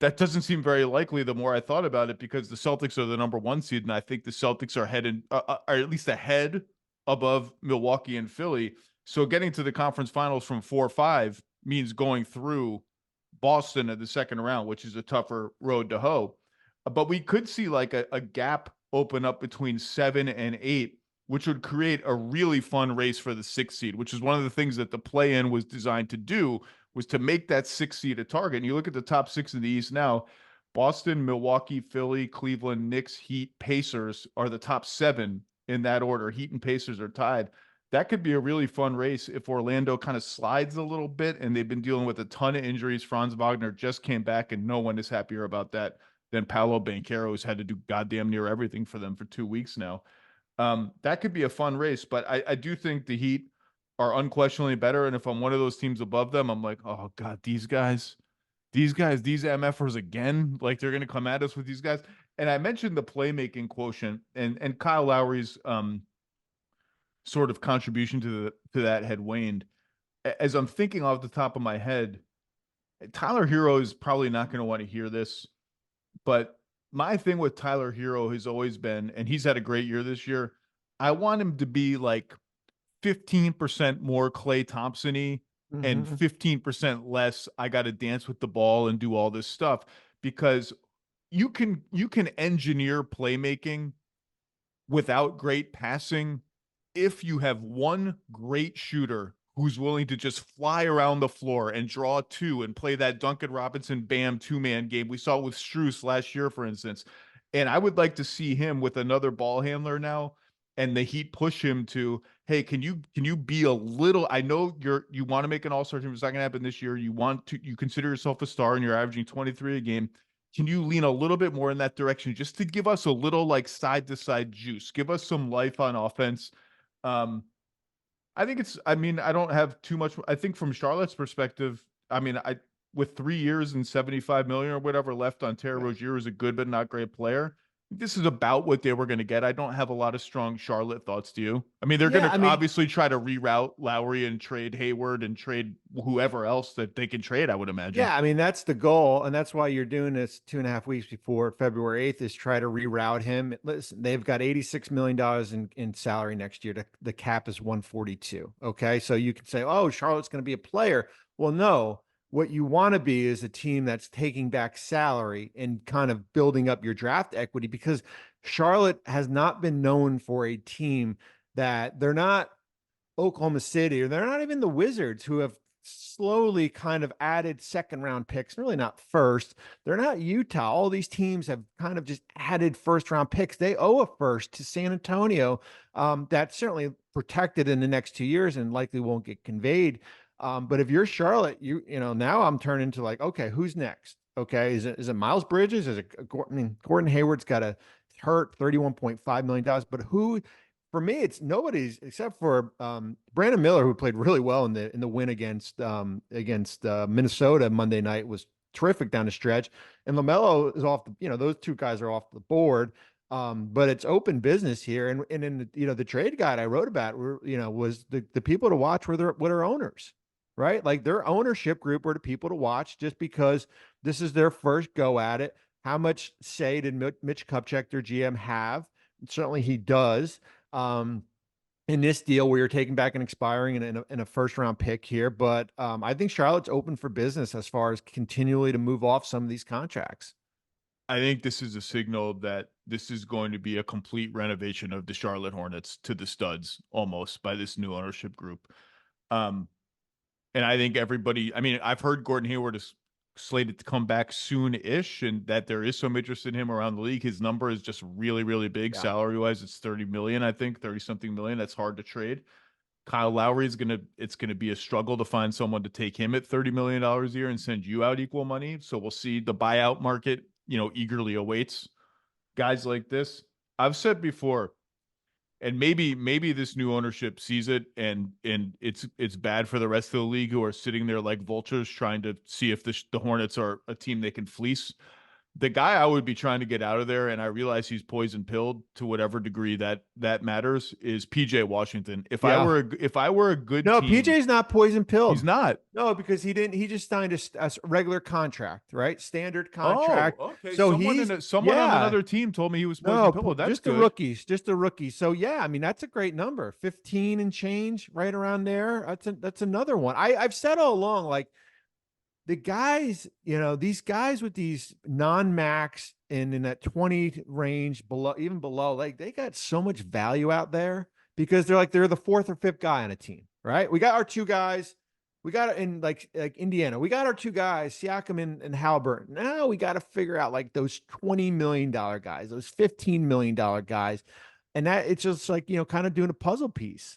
doesn't seem very likely the more I thought about it, because the Celtics are the number 1 seed, and I think the Celtics are at least ahead above Milwaukee and Philly. So getting to the conference finals from 4 or 5 means going through Boston in the second round, which is a tougher road to hoe. But we could see like a gap open up between 7 and 8, which would create a really fun race for the 6th seed, which is one of the things that the play-in was designed to do, was to make that 6th seed a target. And you look at the top 6 in the East now, Boston, Milwaukee, Philly, Cleveland, Knicks, Heat, Pacers are the top 7 in that order. Heat and Pacers are tied. That could be a really fun race if Orlando kind of slides a little bit, and they've been dealing with a ton of injuries. Franz Wagner just came back, and no one is happier about that than Paolo Banchero, who's had to do goddamn near everything for them for 2 weeks now. That could be a fun race, but I do think the Heat are unquestionably better. And if I'm one of those teams above them, I'm like, oh God, these MFers again, like they're going to come at us with these guys. And I mentioned the playmaking quotient and Kyle Lowry's sort of contribution to that had waned. As I'm thinking off the top of my head, Tyler Hero is probably not going to want to hear this, but my thing with Tyler Hero has always been, and he's had a great year this year, I want him to be like 15% more Klay Thompson-y and 15% less I got to dance with the ball and do all this stuff, because you can engineer playmaking without great passing if you have one great shooter who's willing to just fly around the floor and draw two and play that Duncan Robinson Bam two-man game. We saw it with Strus last year, for instance. And I would like to see him with another ball handler now, and the Heat push him to, hey, can you be a little, I know you want to make an all-star team. It's not going to happen this year. You consider yourself a star and you're averaging 23 a game. Can you lean a little bit more in that direction just to give us a little like side to side juice? Give us some life on offense. I don't have too much. I think from Charlotte's perspective, with 3 years and 75 million or whatever left on Terry Rozier is a good but not great player. This is about what they were going to get. I don't have a lot of strong Charlotte thoughts. Do you? I mean, they're going to obviously try to reroute Lowry and trade Hayward and trade whoever else that they can trade, I would imagine. Yeah, I mean, that's the goal. And that's why you're doing this 2.5 weeks before February 8th is try to reroute him. Listen, they've got $86 million in salary next year. The cap is 142. Okay. So you can say, oh, Charlotte's going to be a player. Well, no. What you want to be is a team that's taking back salary and kind of building up your draft equity, because Charlotte has not been known for a team that they're not Oklahoma City, or they're not even the Wizards, who have slowly kind of added second round picks, really not first. They're not Utah. All these teams have kind of just added first round picks. They owe a first to San Antonio. That's certainly protected in the next 2 years and likely won't get conveyed. But if you're Charlotte, now I'm turning to like, okay, who's next? Okay. Is it Miles Bridges? Gordon Hayward's got a hurt $31.5 million, but who, for me, it's nobody's except for Brandon Miller, who played really well in the win against Minnesota Monday night, was terrific down the stretch. And LaMelo is off those two guys are off the board. But it's open business here. And in the trade guide I wrote about was the people to watch were their owners, right? Like their ownership group were the people to watch, just because this is their first go at it. How much say did Mitch Kupchak, their GM, have? Certainly he does. In this deal where you're taking back an expiring and a first round pick here. But I think Charlotte's open for business as far as continually to move off some of these contracts. I think this is a signal that this is going to be a complete renovation of the Charlotte Hornets to the studs almost by this new ownership group. And I think I've heard Gordon Hayward is slated to come back soon-ish, and that there is some interest in him around the league. His number is just really, really big. Yeah. Salary-wise, it's 30 million, I think, 30-something million. That's hard to trade. Kyle Lowry it's going to be a struggle to find someone to take him at $30 million a year and send you out equal money. So we'll see. The buyout market, eagerly awaits guys like this. I've said before, and maybe this new ownership sees it, and it's bad for the rest of the league, who are sitting there like vultures trying to see if the Hornets are a team they can fleece. The guy I would be trying to get out of there, and I realize he's poison pilled to whatever degree that matters, is PJ Washington. If I were a good team, PJ's not poison pilled. He's not. No, because he just signed a regular contract, right? Standard contract. Oh, okay. So someone on another team told me he was poison pilled. That's just good. Just the rookies. So yeah, that's a great number. 15 and change, right around there. That's another one. I've said all along, like, the guys, these guys with these non-max and in that 20 range even below, like, they got so much value out there because they're the fourth or fifth guy on a team, right? We got our two guys. We got in like Indiana. We got our two guys, Siakam and Haliburton. Now we got to figure out like those $20 million guys, those $15 million guys. And that it's just like, kind of doing a puzzle piece.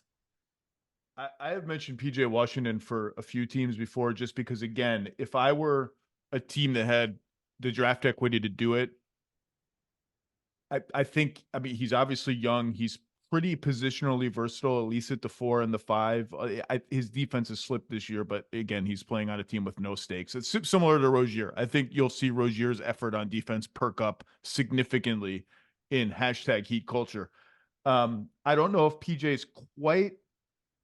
I have mentioned PJ Washington for a few teams before, just because, again, if I were a team that had the draft equity to do it, I think, I mean, he's obviously young. He's pretty positionally versatile, at least at the 4 and the 5. His defense has slipped this year, but again, he's playing on a team with no stakes. It's similar to Rozier. I think you'll see Rozier's effort on defense perk up significantly in #Heat culture. I don't know if PJ is quite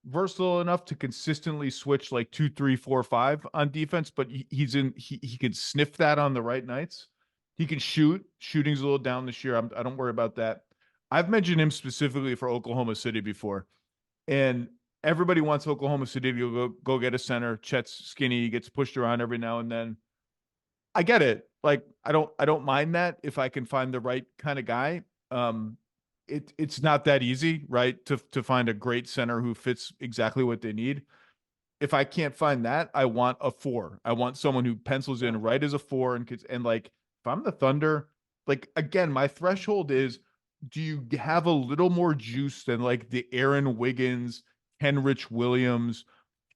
versatile enough to consistently switch like 2, 3, 4, 5 on defense, but he can sniff that on the right nights. He can shoot. Shooting's a little down this year. I don't worry about that. I've mentioned him specifically for Oklahoma City before, and everybody wants Oklahoma City to go get a center. Chet's skinny, he gets pushed around every now and then. I get it. Like, I don't mind that if I can find the right kind of guy. It's not that easy, right? To find a great center who fits exactly what they need. If I can't find that, I want a 4. I want someone who pencils in right as a 4 and like, if I'm the Thunder, like, again, my threshold is, do you have a little more juice than like the Aaron Wiggins, Henrich Williams,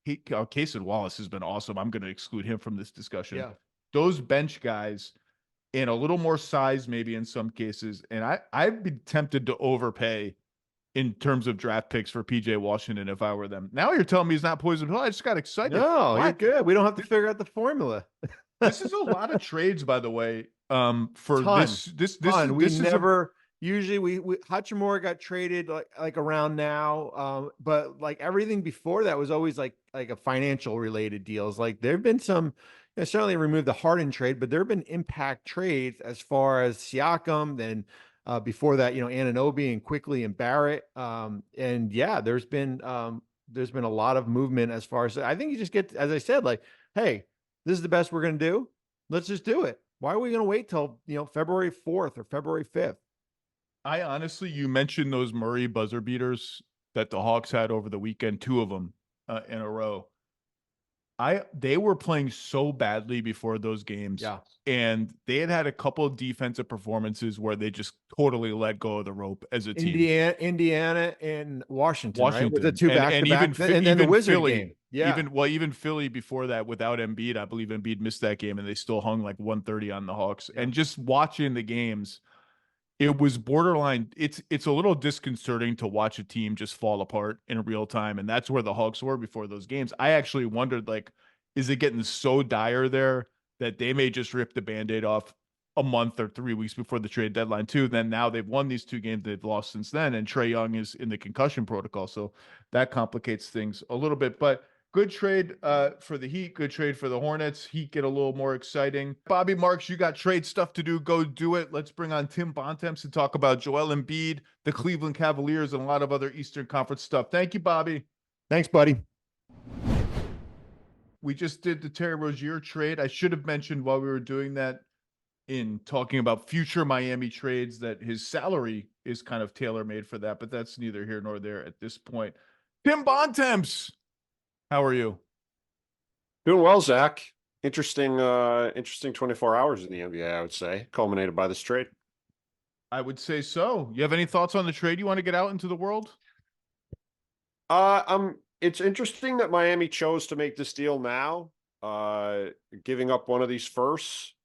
Cason Wallace has been awesome. I'm going to exclude him from this discussion. Yeah. Those bench guys and a little more size, maybe in some cases. And I'd be tempted to overpay in terms of draft picks for PJ Washington if I were them. Now you're telling me he's not poison pill. I just got excited. No, you're good. We don't have to figure out the formula. This is a lot of trades, by the way. For Ton. this Usually we Hachimura got traded like around now. But like everything before that was always like a financial related deals. Like there've been some, certainly removed the Harden trade, but there have been impact trades as far as Siakam, then before that, Anunoby and Quickly and Barrett. And yeah, there's been a lot of movement as far as, I think you just get, as I said, like, hey, this is the best we're going to do. Let's just do it. Why are we going to wait till, February 4th or February 5th? I honestly, you mentioned those Murray buzzer beaters that the Hawks had over the weekend, 2 of them in a row. They were playing so badly before those games. Yeah. And they had a couple of defensive performances where they just totally let go of the rope as a team. Indiana and Washington. Right? With the 2 back-to-back, and then the Wizard Philly game. Yeah. Even Philly before that without Embiid, I believe Embiid missed that game and they still hung like 130 on the Hawks. Yeah. And just watching the games, it was borderline. It's a little disconcerting to watch a team just fall apart in real time. And that's where the Hawks were before those games. I actually wondered, like, is it getting so dire there that they may just rip the Band-Aid off a month or 3 weeks before the trade deadline too? Then now they've won these 2 games they've lost since then. And Trae Young is in the concussion protocol. So that complicates things a little bit, but good trade for the Heat. Good trade for the Hornets. Heat get a little more exciting. Bobby Marks, you got trade stuff to do. Go do it. Let's bring on Tim Bontemps to talk about Joel Embiid, the Cleveland Cavaliers, and a lot of other Eastern Conference stuff. Thank you, Bobby. Thanks, buddy. We just did the Terry Rozier trade. I should have mentioned while we were doing that in talking about future Miami trades that his salary is kind of tailor-made for that, but that's neither here nor there at this point. Tim Bontemps, how are you? Doing well, Zach. Interesting 24 hours in the NBA, I would say, culminated by this trade. I would say so. You have any thoughts on the trade you want to get out into the world? It's interesting that Miami chose to make this deal now, giving up one of these firsts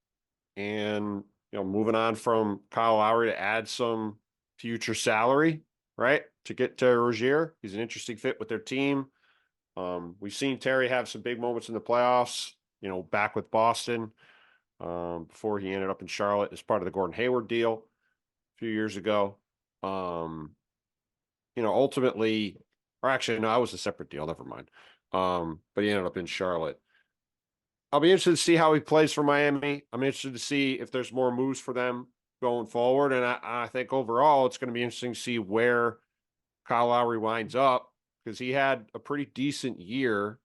and, moving on from Kyle Lowry to add some future salary, right? To get Terry Rozier. He's an interesting fit with their team. We've seen Terry have some big moments in the playoffs, back with Boston, before he ended up in Charlotte as part of the Gordon Hayward deal a few years ago. Ultimately, or actually, no, that was a separate deal. Never mind. But he ended up in Charlotte. I'll be interested to see how he plays for Miami. I'm interested to see if there's more moves for them going forward. And I think overall, it's going to be interesting to see where Kyle Lowry winds up, because he had a pretty decent year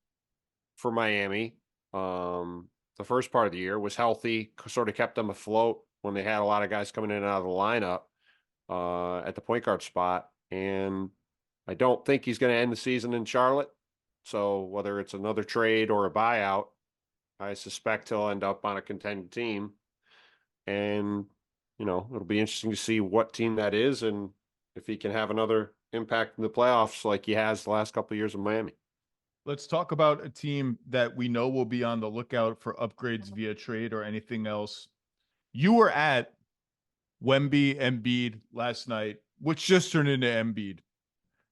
for Miami. The first part of the year was healthy, sort of kept them afloat when they had a lot of guys coming in and out of the lineup at the point guard spot. And I don't think he's going to end the season in Charlotte. So whether it's another trade or a buyout, I suspect he'll end up on a contending team. And, it'll be interesting to see what team that is and if he can have another impact in the playoffs like he has the last couple of years in Miami. Let's talk about a team that we know will be on the lookout for upgrades via trade or anything else. You were at Wemby Embiid last night, which just turned into Embiid.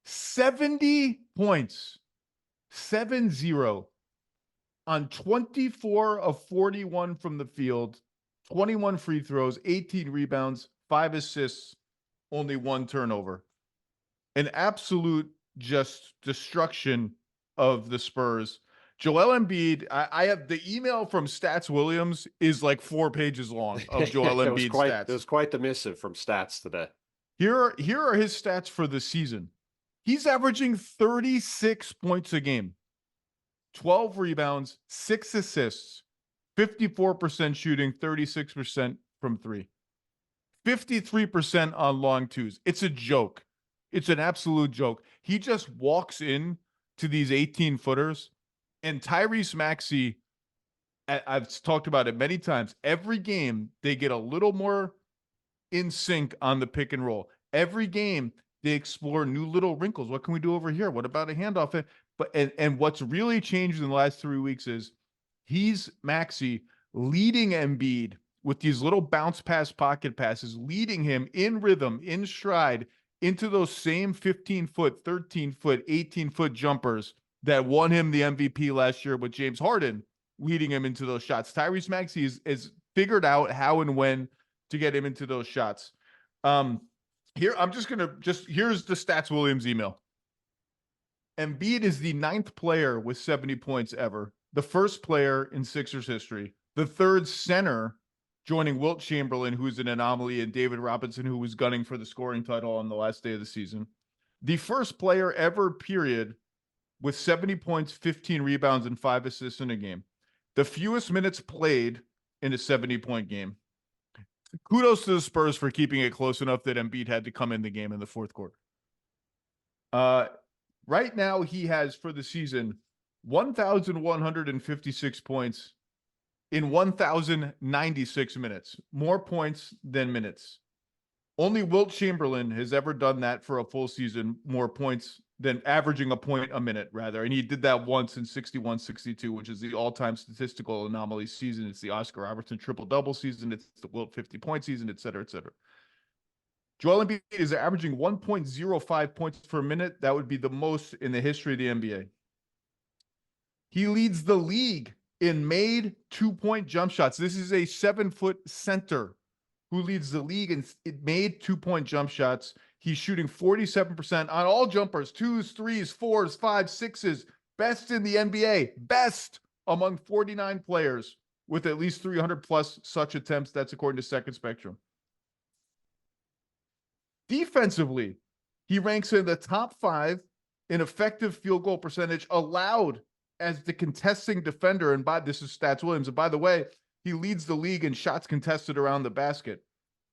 70 points, 7-0 on 24 of 41 from the field, 21 free throws, 18 rebounds, 5 assists, only 1 turnover. An absolute just destruction of the Spurs. Joel Embiid, I have the email from Stats Williams is like 4 pages long of Joel Embiid stats. It was quite the missive from Stats today. Here are his stats for the season. He's averaging 36 points a game, 12 rebounds, 6 assists, 54% shooting, 36% from 3, 53% on long twos. It's a joke. It's an absolute joke. He just walks in to these 18-footers, and Tyrese Maxey, I've talked about it many times, every game they get a little more in sync on the pick and roll. Every game they explore new little wrinkles. What can we do over here? What about a handoff? But and what's really changed in the last 3 weeks is he's Maxey leading Embiid with these little bounce pass pocket passes, leading him in rhythm, in stride, into those same 15-foot, 13-foot, 18-foot jumpers that won him the MVP last year with James Harden leading him into those shots. Tyrese Maxey is figured out how and when to get him into those shots. Here, here's the Stats Williams email. Embiid is the 9th player with 70 points ever, the 1st player in Sixers history, the 3rd center, joining Wilt Chamberlain, who's an anomaly, and David Robinson, who was gunning for the scoring title on the last day of the season. The 1st player ever, period, with 70 points, 15 rebounds, and 5 assists in a game. The fewest minutes played in a 70-point game. Kudos to the Spurs for keeping it close enough that Embiid had to come in the game in the 4th quarter. Right now, he has, for the season, 1,156 points in 1,096 minutes. More points than minutes. Only Wilt Chamberlain has ever done that for a full season, more points than averaging a point a minute, rather. And he did that once in 61-62, which is the all-time statistical anomaly season. It's the Oscar Robertson triple-double season. It's the Wilt 50-point season, et cetera, et cetera. Joel Embiid is averaging 1.05 points per minute. That would be the most in the history of the NBA. He leads the league in made 2-point jump shots. This is a 7-foot center who leads the league in made 2-point jump shots. He's shooting 47% on all jumpers, 2s, 3s, 4s, 5s, 6s. Best in the NBA. Best among 49 players with at least 300 plus such attempts. That's according to Second Spectrum. Defensively, he ranks in the top 5 in effective field goal percentage allowed as the contesting defender. And this is Stats Williams. And by the way, he leads the league in shots contested around the basket.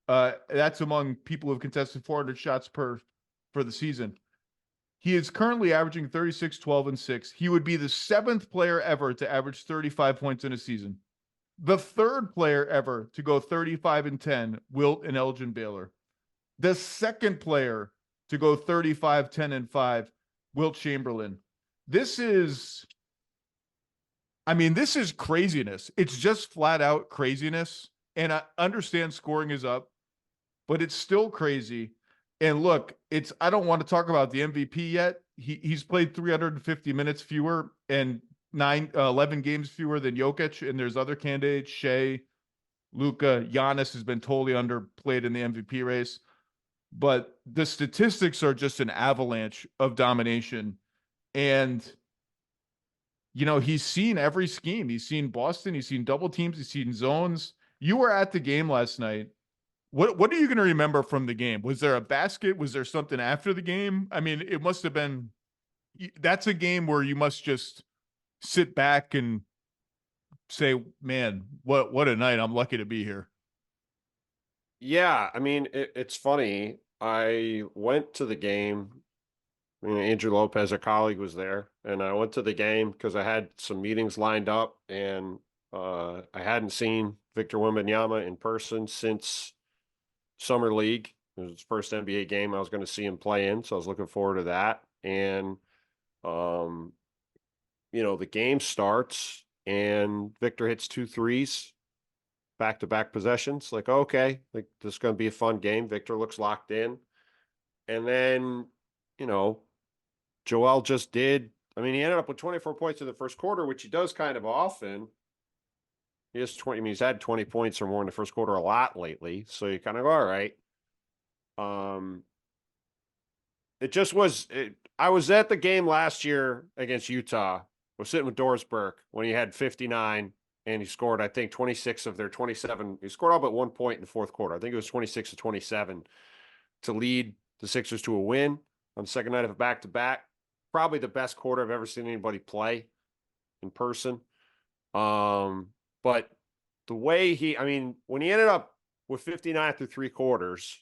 That's among people who have contested 400 shots for the season. He is currently averaging 36, 12, and 6. He would be the 7th player ever to average 35 points in a season. The 3rd player ever to go 35 and 10, Wilt and Elgin Baylor. The 2nd player to go 35, 10, and 5, Wilt Chamberlain. This is craziness. It's just flat out craziness. And I understand scoring is up, but it's still crazy. And look, I don't want to talk about the MVP yet. He's played 350 minutes fewer and 11 games fewer than Jokic. And there's other candidates, Shea, Luka, Giannis has been totally underplayed in the MVP race. But the statistics are just an avalanche of domination. And, you know, he's seen every scheme. He's seen Boston. He's seen double teams. He's seen zones. You were at the game last night. What are you going to remember from the game? Was there a basket? Was there something after the game? I mean, it must have been – that's a game where you must just sit back and say, man, what a night. I'm lucky to be here. Yeah, I mean, it's funny. I went to the game. I mean, Andrew Lopez, a colleague, was there, and I went to the game because I had some meetings lined up, and I hadn't seen Victor Wembanyama in person since Summer League, It was his first NBA game I was going to see him play in, so I was looking forward to that. And, the game starts and Victor hits 2 threes, back-to-back possessions. Like, okay, like this is going to be a fun game. Victor looks locked in. And then, Joel just did. I mean, he ended up with 24 points in the first quarter, which he does kind of often. He has 20. I mean, he's had 20 points or more in the first quarter a lot lately. So you kind of go, all right. It just was. I was at the game last year against Utah. I was sitting with Doris Burke when he had 59 and he scored, I think, 26 of their 27. He scored all but 1 point in the fourth quarter. I think it was 26 to 27 to lead the Sixers to a win on the second night of a back-to-back. Probably the best quarter I've ever seen anybody play in person. But the way when he ended up with 59 through 3 quarters,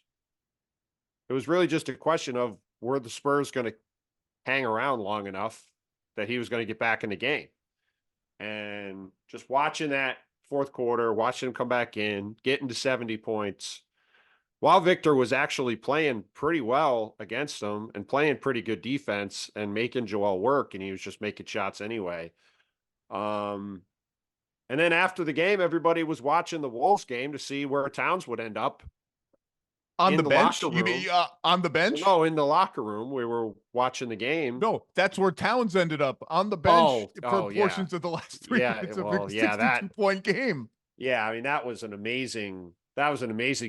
it was really just a question of were the Spurs going to hang around long enough that he was going to get back in the game. And just watching that fourth quarter, watching him come back in, getting to 70 points, while Victor was actually playing pretty well against them and playing pretty good defense and making Joel work, and he was just making shots anyway. And then after the game, everybody was watching the Wolves game to see where Towns would end up. On the bench? You mean on the bench? No, in the locker room. We were watching the game. No, that's where Towns ended up, on the bench for portions of the last 3 minutes of a 62-point game. Yeah, I mean, that was an amazing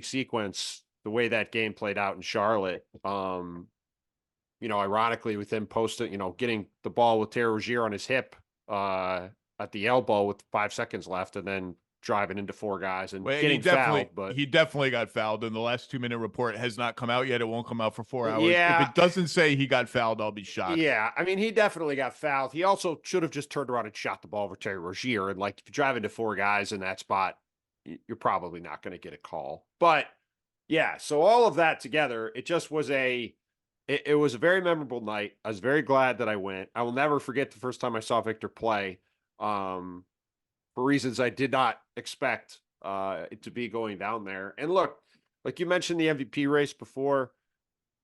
sequence, the way that game played out in Charlotte. Ironically, with him posting, getting the ball with Terry Rozier on his hip at the elbow with 5 seconds left, and then driving into 4 guys and getting fouled. But he definitely got fouled, and the last 2-minute report has not come out yet. It won't come out for 4 hours. Yeah. If it doesn't say he got fouled, I'll be shocked. Yeah, I mean, he definitely got fouled. He also should have just turned around and shot the ball over Terry Rozier. And if you drive into 4 guys in that spot, you're probably not going to get a call. But yeah, so all of that together, it just was it was a very memorable night. I was very glad that I went. I will never forget the first time I saw Victor play. For reasons I did not expect it to be going down there. And look, like you mentioned the MVP race before,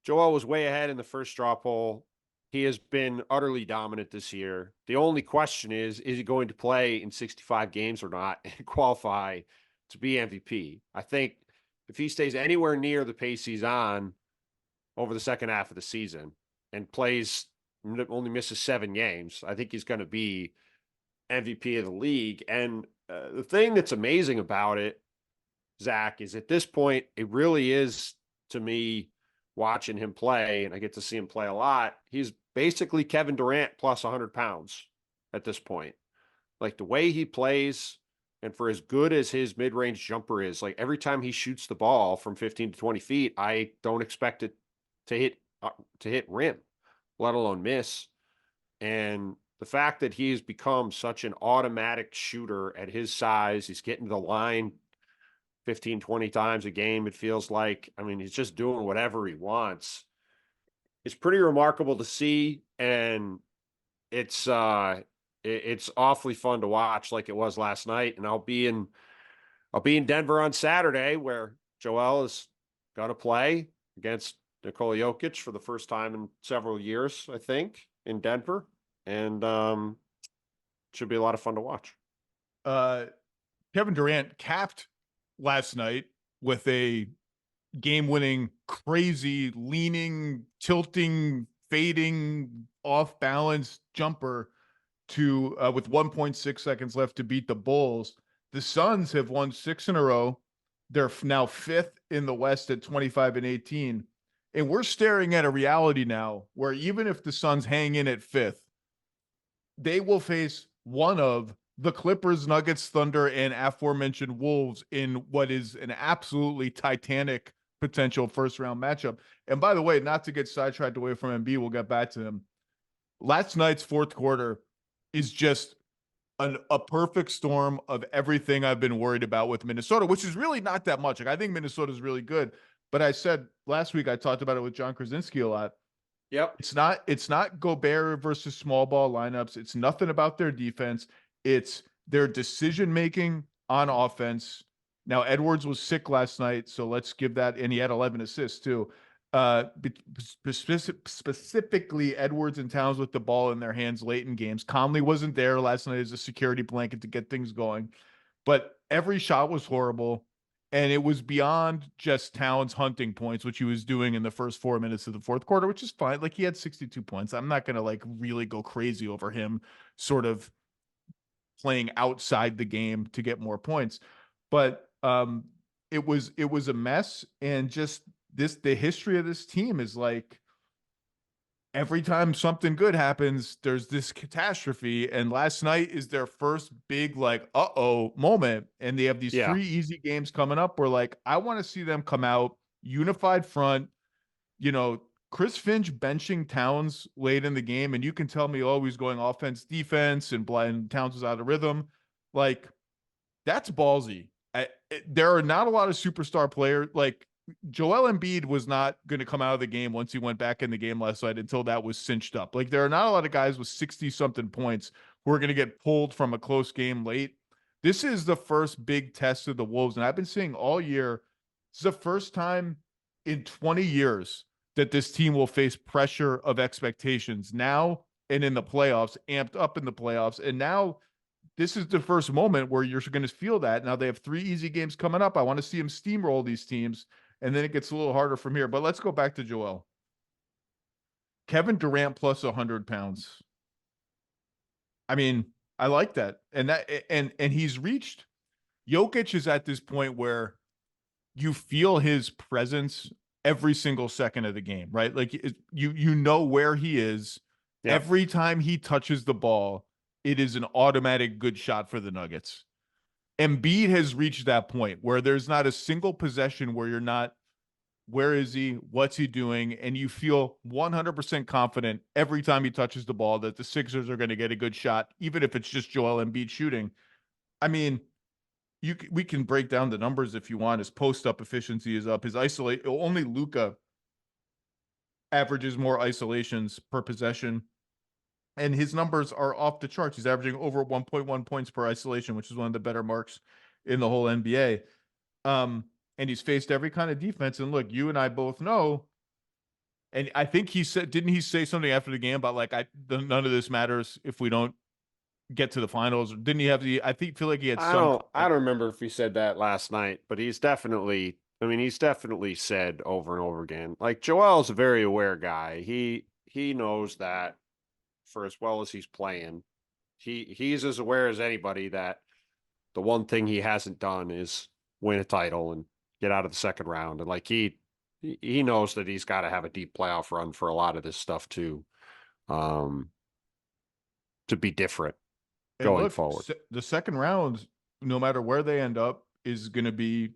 Joel was way ahead in the first straw poll. He has been utterly dominant this year. The only question is he going to play in 65 games or not and qualify to be MVP? I think if he stays anywhere near the pace he's on over the second half of the season and only misses 7 games, I think he's going to be MVP of the league. And the thing that's amazing about it, Zach, is at this point, it really is, to me, watching him play, and I get to see him play a lot, he's basically Kevin Durant plus 100 pounds at this point. Like the way he plays, and for as good as his mid-range jumper is, like every time he shoots the ball from 15 to 20 feet, I don't expect it to hit rim, let alone miss. And the fact that he's become such an automatic shooter at his size, he's getting to the line 15, 20 times a game, it feels like. I mean, he's just doing whatever he wants. It's pretty remarkable to see, and it's awfully fun to watch, like it was last night. And I'll be in Denver on Saturday, where Joel is going to play against Nikola Jokic for the first time in several years, I think, in Denver. And should be a lot of fun to watch. Kevin Durant capped last night with a game-winning, crazy, leaning, tilting, fading, off-balance jumper with 1.6 seconds left to beat the Bulls. The Suns have won 6 in a row. They're now 5th in the West at 25-18. And we're staring at a reality now where even if the Suns hang in at 5th, they will face one of the Clippers, Nuggets, Thunder, and aforementioned Wolves in what is an absolutely titanic potential first-round matchup. And by the way, not to get sidetracked away from Embiid, we'll get back to him. Last night's fourth quarter is just a perfect storm of everything I've been worried about with Minnesota, which is really not that much. Like, I think Minnesota is really good. But I said last week, I talked about it with John Krasinski a lot. Yep. It's not Gobert versus small ball lineups. It's nothing about their defense. It's their decision-making on offense. Now, Edwards was sick last night, so let's give that, and he had 11 assists too. Specifically, Edwards and Towns with the ball in their hands late in games. Conley wasn't there last night as a security blanket to get things going, but every shot was horrible. And it was beyond just Towns hunting points, which he was doing in the first 4 minutes of the fourth quarter, which is fine. Like, he had 62 points. I'm not going to like really go crazy over him sort of playing outside the game to get more points. But it was a mess. And just the history of this team is like, every time something good happens, there's this catastrophe. And last night is their first big, like, uh-oh moment. And they have these 3 easy games coming up where, like, I want to see them come out unified front. You know, Chris Finch benching Towns late in the game. And you can tell me, oh, he's going offense, defense, and Towns was out of rhythm. Like, that's ballsy. There are not a lot of superstar players. Like, Joel Embiid was not going to come out of the game once he went back in the game last night until that was cinched up. Like, there are not a lot of guys with 60-something points who are going to get pulled from a close game late. This is the first big test of the Wolves, and I've been saying all year, this is the first time in 20 years that this team will face pressure of expectations now and in the playoffs, amped up in the playoffs, and now this is the first moment where you're going to feel that. Now they have 3 easy games coming up. I want to see them steamroll these teams. And then it gets a little harder from here. But let's go back to Joel. Kevin Durant plus 100 pounds. I mean, I like that. And he's reached, Jokic is at this point where you feel his presence every single second of the game, right? Like, you know where he is. Yep. Every time he touches the ball, it is an automatic good shot for the Nuggets. Embiid has reached that point where there's not a single possession where you're not, where is he? What's he doing? And you feel 100% confident every time he touches the ball that the Sixers are going to get a good shot, even if it's just Joel Embiid shooting. I mean, we can break down the numbers if you want. His post-up efficiency is up. His only Luka averages more isolations per possession. And his numbers are off the charts. He's averaging over 1.1 points per isolation, which is one of the better marks in the whole NBA. And he's faced every kind of defense. And look, you and I both know, and I think he said, didn't he say something after the game about like, none of this matters if we don't get to the finals? Didn't he have feel like he had I don't remember if he said that last night, but he's definitely said over and over again. Like, Joel's a very aware guy. He knows that. For as well as he's playing, he's as aware as anybody that the one thing he hasn't done is win a title and get out of the second round. And like, he knows that he's got to have a deep playoff run for a lot of this stuff to be different going forward. The second round, no matter where they end up, is going to be,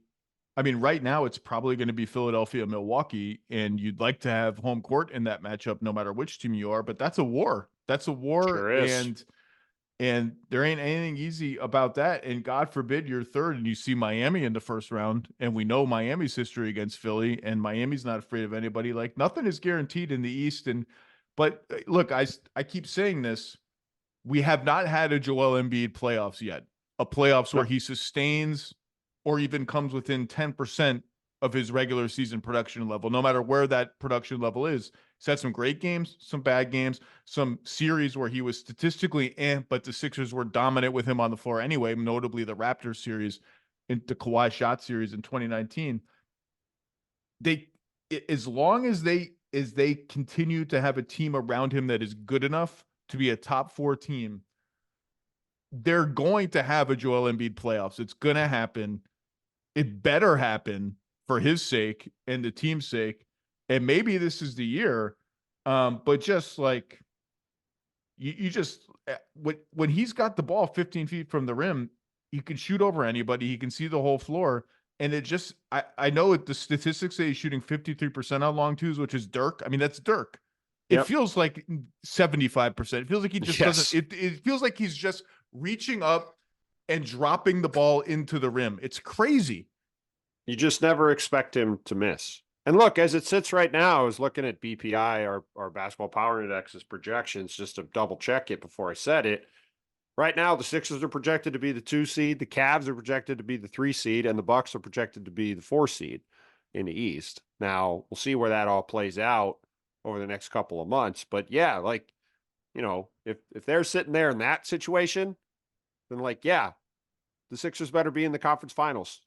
I mean, right now it's probably going to be Philadelphia, Milwaukee, and you'd like to have home court in that matchup, no matter which team you are, but that's a war. That's a war. Sure is. And there ain't anything easy about that. And God forbid you're third and you see Miami in the first round. And we know Miami's history against Philly, and Miami's not afraid of anybody. Like, nothing is guaranteed in the East. But look, I keep saying this. We have not had a Joel Embiid playoffs yet. A playoffs where he sustains or even comes within 10% of his regular season production level, no matter where that production level is. He's had some great games, some bad games, some series where he was statistically but the Sixers were dominant with him on the floor anyway, notably the Raptors series, in the Kawhi shot series in 2019. As long as they continue to have a team around him that is good enough to be a top 4 team, they're going to have a Joel Embiid playoffs. It's going to happen. It better happen for his sake and the team's sake. And maybe this is the year. But just like you just, when he's got the ball 15 feet from the rim, he can shoot over anybody. He can see the whole floor. And it just, I know the statistics say he's shooting 53% on long twos, which is Dirk. I mean, that's Dirk. It feels like 75%. It feels like he just doesn't, it feels like he's just reaching up and dropping the ball into the rim. It's crazy. You just never expect him to miss. And look, as it sits right now, I was looking at BPI, our Basketball Power Index's projections, just to double check it before I said it. Right now, the Sixers are projected to be the 2 seed, the Cavs are projected to be the 3 seed, and the Bucks are projected to be the 4 seed in the East. Now, we'll see where that all plays out over the next couple of months. But yeah, like, if they're sitting there in that situation, then like, yeah, the Sixers better be in the conference finals.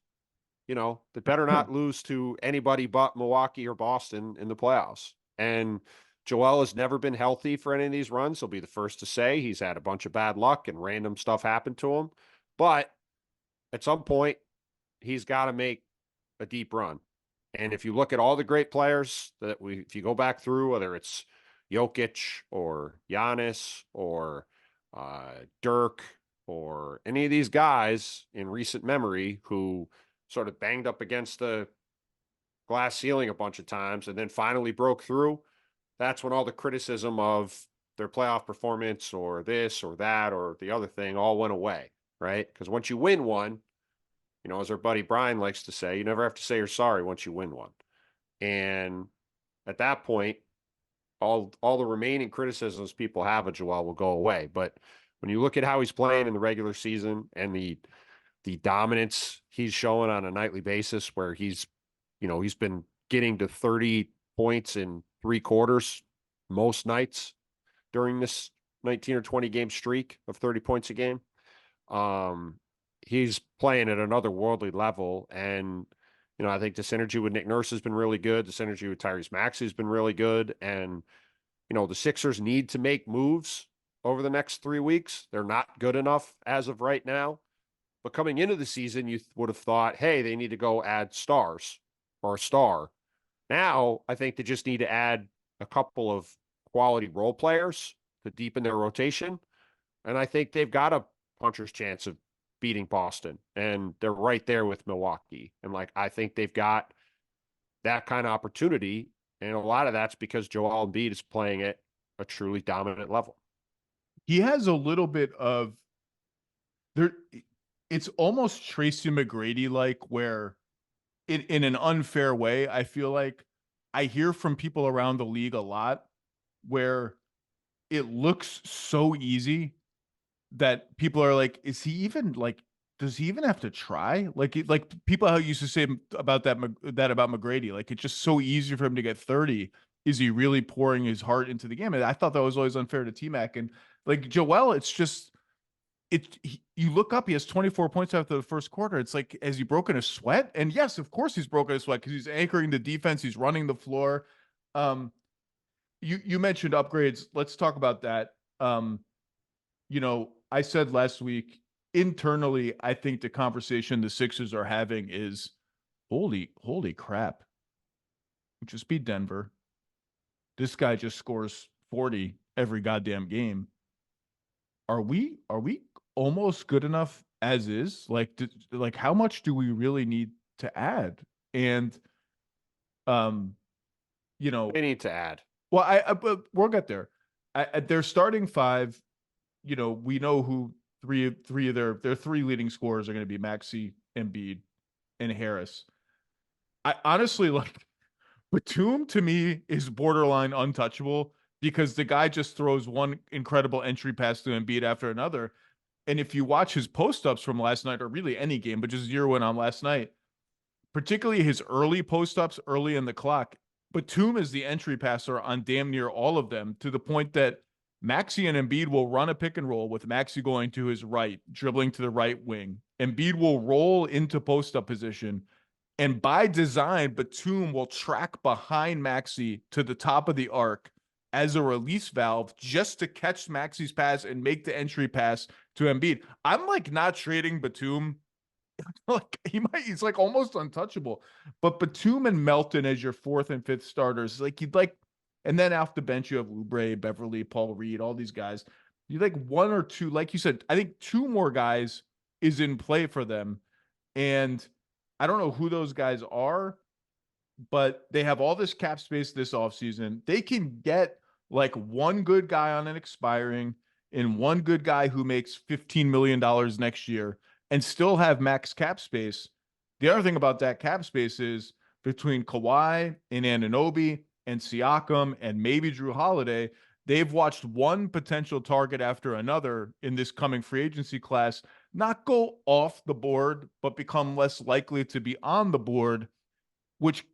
They better not lose to anybody but Milwaukee or Boston in the playoffs. And Joel has never been healthy for any of these runs. He'll be the first to say he's had a bunch of bad luck and random stuff happen to him. But at some point, he's got to make a deep run. And if you look at all the great players if you go back through, whether it's Jokic or Giannis or Dirk or any of these guys in recent memory who sort of banged up against the glass ceiling a bunch of times and then finally broke through, that's when all the criticism of their playoff performance or this or that or the other thing all went away, right? Because once you win one, as our buddy Brian likes to say, you never have to say you're sorry once you win one. And at that point, all the remaining criticisms people have of Joel will go away. But when you look at how he's playing in the regular season and the dominance he's showing on a nightly basis, where he's been getting to 30 points in 3 quarters most nights during this 19 or 20 game streak of 30 points a game. He's playing at another worldly level. And, I think the synergy with Nick Nurse has been really good. The synergy with Tyrese Maxey has been really good. And, the Sixers need to make moves over the next 3 weeks. They're not good enough as of right now. But coming into the season, you would have thought, hey, they need to go add stars or a star. Now, I think they just need to add a couple of quality role players to deepen their rotation. And I think they've got a puncher's chance of beating Boston. And they're right there with Milwaukee. And I think they've got that kind of opportunity. And a lot of that's because Joel Embiid is playing at a truly dominant level. He has a little bit of there. It's almost Tracy McGrady like, where in an unfair way, I feel like I hear from people around the league a lot where it looks so easy that people are like, is he even does he even have to try? Like people how used to say about that about McGrady, like it's just so easy for him to get 30. Is he really pouring his heart into the game? And I thought that was always unfair to T-Mac. And like Joel, it's just you look up, he has 24 points after the first quarter. It's like, has he broken a sweat? And yes, of course he's broken a sweat because he's anchoring the defense. He's running the floor. You mentioned upgrades. Let's talk about that. I said last week, internally, I think the conversation the Sixers are having is, holy crap. We just beat Denver. This guy just scores 40 every goddamn game. Are we almost good enough as is? Like how much do we really need to add? And they need to add. Well, but we'll get there. Their starting 5, we know who three of their 3 leading scorers are going to be: Maxey, Embiid, and Harris. I honestly Batum to me is borderline untouchable because the guy just throws one incredible entry pass to Embiid after another. And if you watch his post-ups from last night, or really any game, but just zero in on last night, particularly his early post-ups early in the clock, Batum is the entry passer on damn near all of them, to the point that Maxey and Embiid will run a pick and roll with Maxey going to his right, dribbling to the right wing. Embiid will roll into post-up position. And by design, Batum will track behind Maxey to the top of the arc as a release valve just to catch Maxey's pass and make the entry pass to Embiid. I'm not trading Batum. He's almost untouchable. But Batum and Melton as your 4th and 5th starters, and then off the bench you have Oubre, Beverly, Paul Reed, all these guys. You one or two, like you said, I think 2 more guys is in play for them. And I don't know who those guys are, but they have all this cap space this offseason. They can get one good guy on an expiring and one good guy who makes $15 million next year and still have max cap space. The other thing about that cap space is between Kawhi and Anunoby and Siakam and maybe Drew Holiday, they've watched one potential target after another in this coming free agency class not go off the board, but become less likely to be on the board, which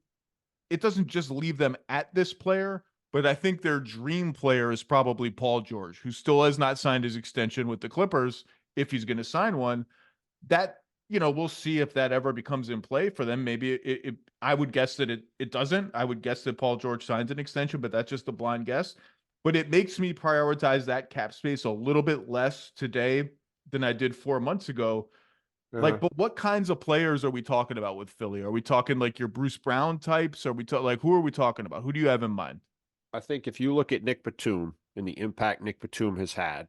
it doesn't just leave them at this player, but I think their dream player is probably Paul George, who still has not signed his extension with the Clippers, if he's going to sign one. That, we'll see if that ever becomes in play for them. Maybe I would guess that it doesn't. I would guess that Paul George signs an extension, but that's just a blind guess. But it makes me prioritize that cap space a little bit less today than I did 4 months ago. But what kinds of players are we talking about with Philly? Are we talking like your Bruce Brown types? Are we who are we talking about? Who do you have in mind? I think if you look at Nick Batum and the impact Nick Batum has had,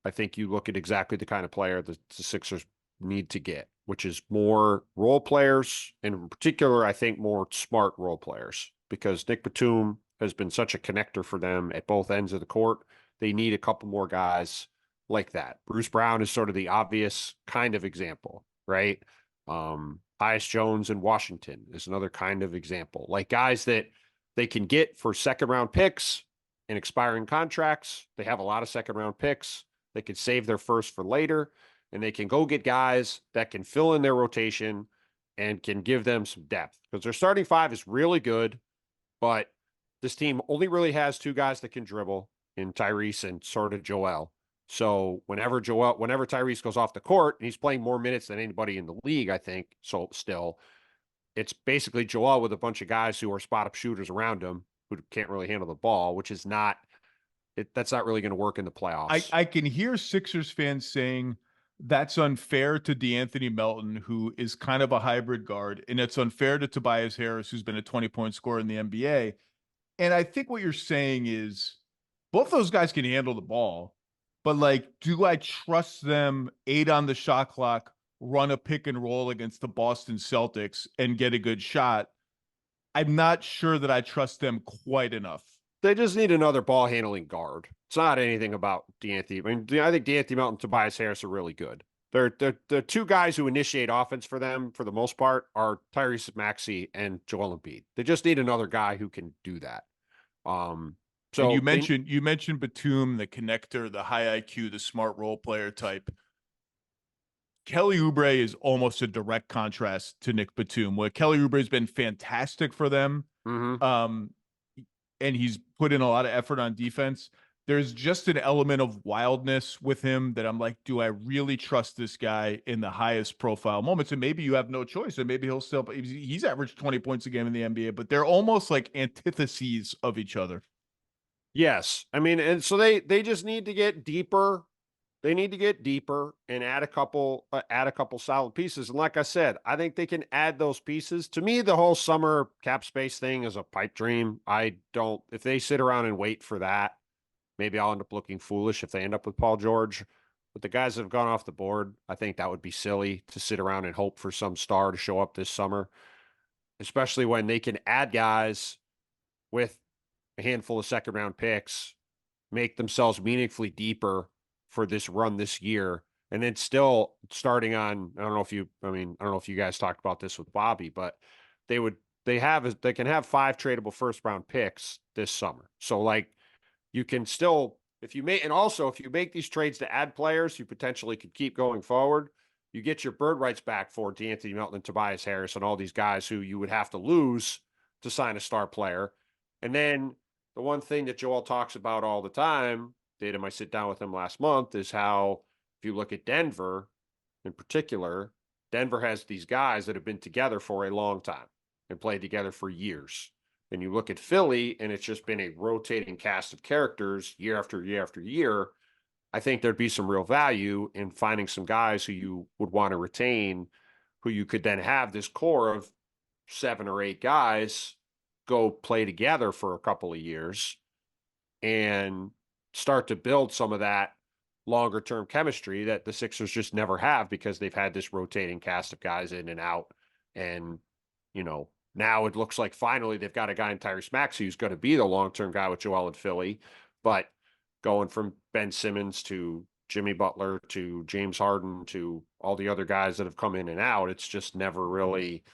I think you look at exactly the kind of player that the Sixers need to get, which is more role players, and in particular, I think more smart role players, because Nick Batum has been such a connector for them at both ends of the court. They need a couple more guys like that. Bruce Brown is sort of the obvious kind of example, right? Tyus Jones in Washington is another kind of example. Like guys that they can get for second-round picks and expiring contracts. They have a lot of second-round picks. They could save their first for later, and they can go get guys that can fill in their rotation and can give them some depth. Because their starting five is really good, but this team only really has two guys that can dribble in Tyrese and sort of Joel. So whenever Tyrese goes off the court, and he's playing more minutes than anybody in the league, I think, so still, it's basically Joel with a bunch of guys who are spot-up shooters around him who can't really handle the ball, which is not that's not really going to work in the playoffs. I can hear Sixers fans saying that's unfair to DeAnthony Melton, who is kind of a hybrid guard, and it's unfair to Tobias Harris, who's been a 20-point scorer in the NBA. And I think what you're saying is both those guys can handle the ball, but do I trust them 8 on the shot clock, run a pick and roll against the Boston Celtics and get a good shot? I'm not sure that I trust them quite enough. They just need another ball handling guard. It's not anything about DeAnthony. I mean, I think DeAnthony Melton and Tobias Harris are really good. They're two guys who initiate offense for them for the most part are Tyrese Maxey and Joel Embiid. They just need another guy who can do that. So and you mentioned Batum, the connector, the high IQ, the smart role player type. Kelly Oubre is almost a direct contrast to Nick Batum, where Kelly Oubre has been fantastic for them. Mm-hmm. And he's put in a lot of effort on defense. There's just an element of wildness with him that I'm like, do I really trust this guy in the highest profile moments? And maybe you have no choice, and maybe he's averaged 20 points a game in the NBA, but they're almost like antitheses of each other. Yes. I mean, and so they just need to get deeper. They need to get deeper and add a couple solid pieces. And like I said, I think they can add those pieces. To me, the whole summer cap space thing is a pipe dream. If they sit around and wait for that, maybe I'll end up looking foolish if they end up with Paul George. But the guys that have gone off the board, I think that would be silly to sit around and hope for some star to show up this summer, especially when they can add guys with a handful of second round picks, make themselves meaningfully deeper for this run this year. And then still starting on, I don't know if you guys talked about this with Bobby, but they can have 5 tradable first round picks this summer. So you can still, if you make these trades to add players, you potentially could keep going forward. You get your bird rights back for DeAnthony Melton and Tobias Harris and all these guys who you would have to lose to sign a star player. And then the one thing that Joel talks about all the time, did him, I sit down with him last month, is how if you look at Denver in particular, Denver has these guys that have been together for a long time and played together for years. And you look at Philly, and it's just been a rotating cast of characters year after year after year. I think there'd be some real value in finding some guys who you would want to retain, who you could then have this core of 7 or 8 guys go play together for a couple of years and start to build some of that longer term chemistry that the Sixers just never have because they've had this rotating cast of guys in and out. And, now it looks like finally they've got a guy in Tyrese Maxey who's going to be the long-term guy with Joel and Philly. But going from Ben Simmons to Jimmy Butler to James Harden to all the other guys that have come in and out, it's just never really,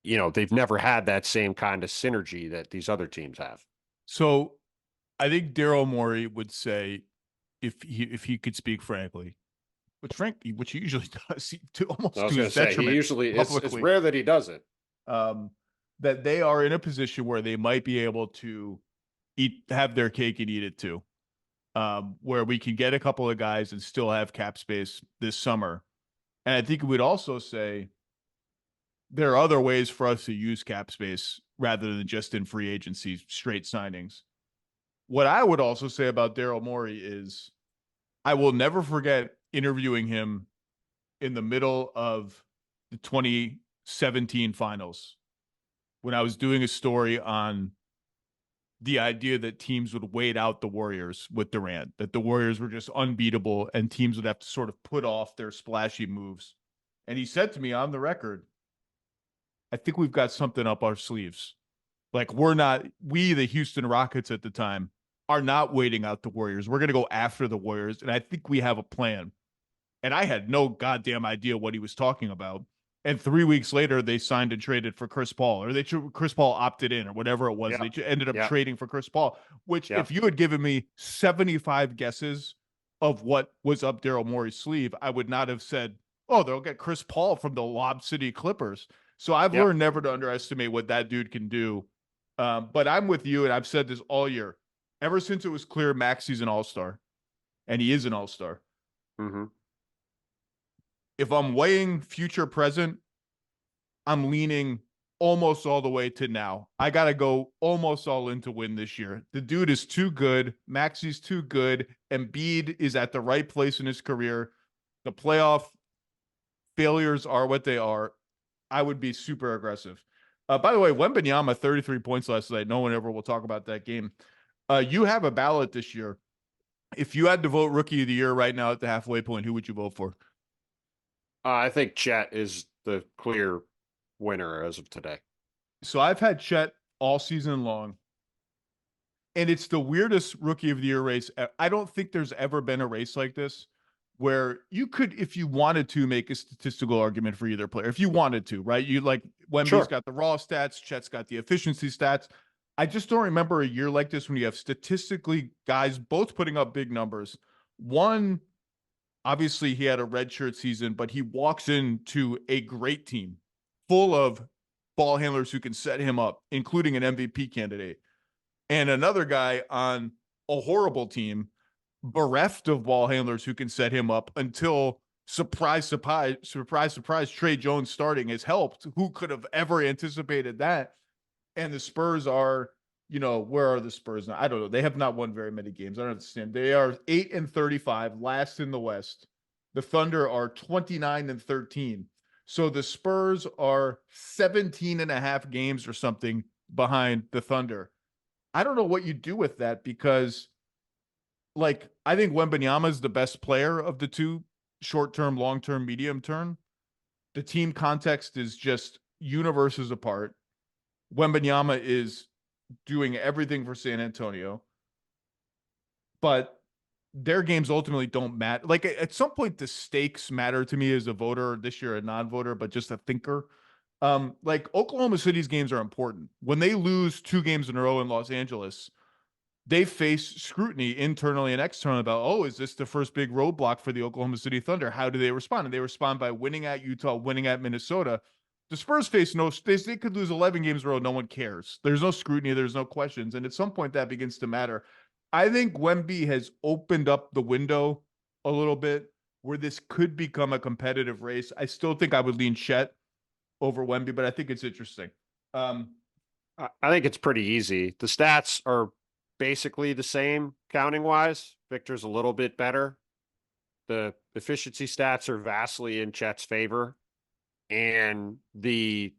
they've never had that same kind of synergy that these other teams have. So I think Daryl Morey would say, if he could speak frankly, which he usually does, almost I was to going his to say, he detriment usually, it's publicly, rare that he does it. That they are in a position where they might be able to have their cake and eat it too. Where we can get a couple of guys and still have cap space this summer. And I think we'd also say there are other ways for us to use cap space rather than just in free agency, straight signings. What I would also say about Daryl Morey is I will never forget interviewing him in the middle of the 2017 finals when I was doing a story on the idea that teams would wait out the Warriors with Durant, that the Warriors were just unbeatable and teams would have to sort of put off their splashy moves. And he said to me on the record, I think we've got something up our sleeves. Like we, the Houston Rockets at the time, are not waiting out the Warriors. We're going to go after the Warriors. And I think we have a plan. And I had no goddamn idea what he was talking about. And 3 weeks later, they signed and traded for Chris Paul, or Chris Paul opted in, or whatever it was. Yeah. They ended up Yeah. trading for Chris Paul, which Yeah. if you had given me 75 guesses of what was up Daryl Morey's sleeve, I would not have said, oh, they'll get Chris Paul from the Lob City Clippers. So I've learned never to underestimate what that dude can do. But I'm with you, and I've said this all year. Ever since it was clear Maxi's an all-star, and he is an all-star. Mm-hmm. If I'm weighing future present, I'm leaning almost all the way to now. I got to go almost all in to win this year. The dude is too good. Maxi's too good. Embiid is at the right place in his career. The playoff failures are what they are. I would be super aggressive. By the way, Wembanyama, 33 points last night. No one ever will talk about that game. You have a ballot this year. If you had to vote Rookie of the Year right now at the halfway point, who would you vote for? I think Chet is the clear winner as of today. So I've had Chet all season long, and it's the weirdest Rookie of the Year race. I don't think there's ever been a race like this where you could, if you wanted to, make a statistical argument for either player. If you wanted to, right? You like Wemby's got the raw stats, Chet's got the efficiency stats. I just don't remember a year like this when you have statistically guys both putting up big numbers. One, obviously, he had a redshirt season, but he walks into a great team full of ball handlers who can set him up, including an MVP candidate. And another guy on a horrible team, bereft of ball handlers who can set him up until surprise, Trey Jones starting has helped. Who could have ever anticipated that? And the Spurs are, where are the Spurs now? I don't know. They have not won very many games. I don't understand. They are 8-35, last in the West. The Thunder are 29-13. So the Spurs are 17 and a half games or something behind the Thunder. I don't know what you do with that because, I think Wembanyama is the best player of the two, short-term, long-term, medium-term. The team context is just universes apart. Wembanyama is doing everything for San Antonio, but their games ultimately don't matter. At some point, the stakes matter to me as a voter this year, a non-voter, but just a thinker. Oklahoma City's games are important. When they lose 2 games in a row in Los Angeles, they face scrutiny internally and externally about, is this the first big roadblock for the Oklahoma City Thunder? How do they respond? And they respond by winning at Utah, winning at Minnesota. The Spurs face they could lose 11 games in a row. No one cares. There's no scrutiny. There's no questions. And at some point that begins to matter. I think Wemby has opened up the window a little bit where this could become a competitive race. I still think I would lean Chet over Wemby, but I think it's interesting. I think it's pretty easy. The stats are basically the same counting wise. Victor's a little bit better. The efficiency stats are vastly in Chet's favor. And the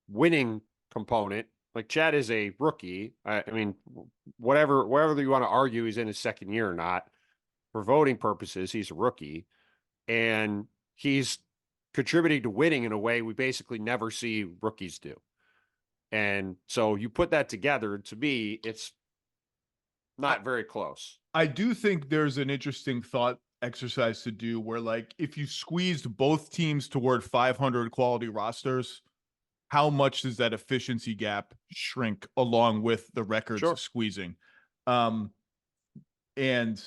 winning component, Chet is a rookie. I mean, whatever you want to argue he's in his second year or not, for voting purposes, he's a rookie. And he's contributing to winning in a way we basically never see rookies do. And so you put that together, to me, it's not very close. I do think there's an interesting thought exercise to do where, if you squeezed both teams toward 500 quality rosters, how much does that efficiency gap shrink along with the records of squeezing? Um, and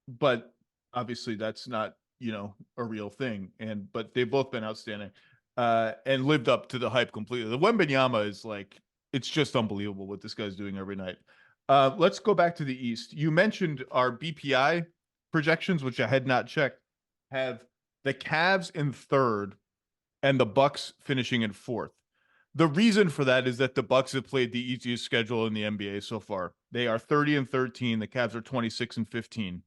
but obviously that's not, a real thing. But they've both been outstanding, and lived up to the hype completely. The Wembanyama is like, it's just unbelievable what this guy's doing every night. Let's go back to the East. You mentioned our BPI projections, which I had not checked, have the Cavs in third and the Bucks finishing in fourth. The reason for that is that the Bucks have played the easiest schedule in the NBA so far. They are 30-13. The Cavs are 26-15.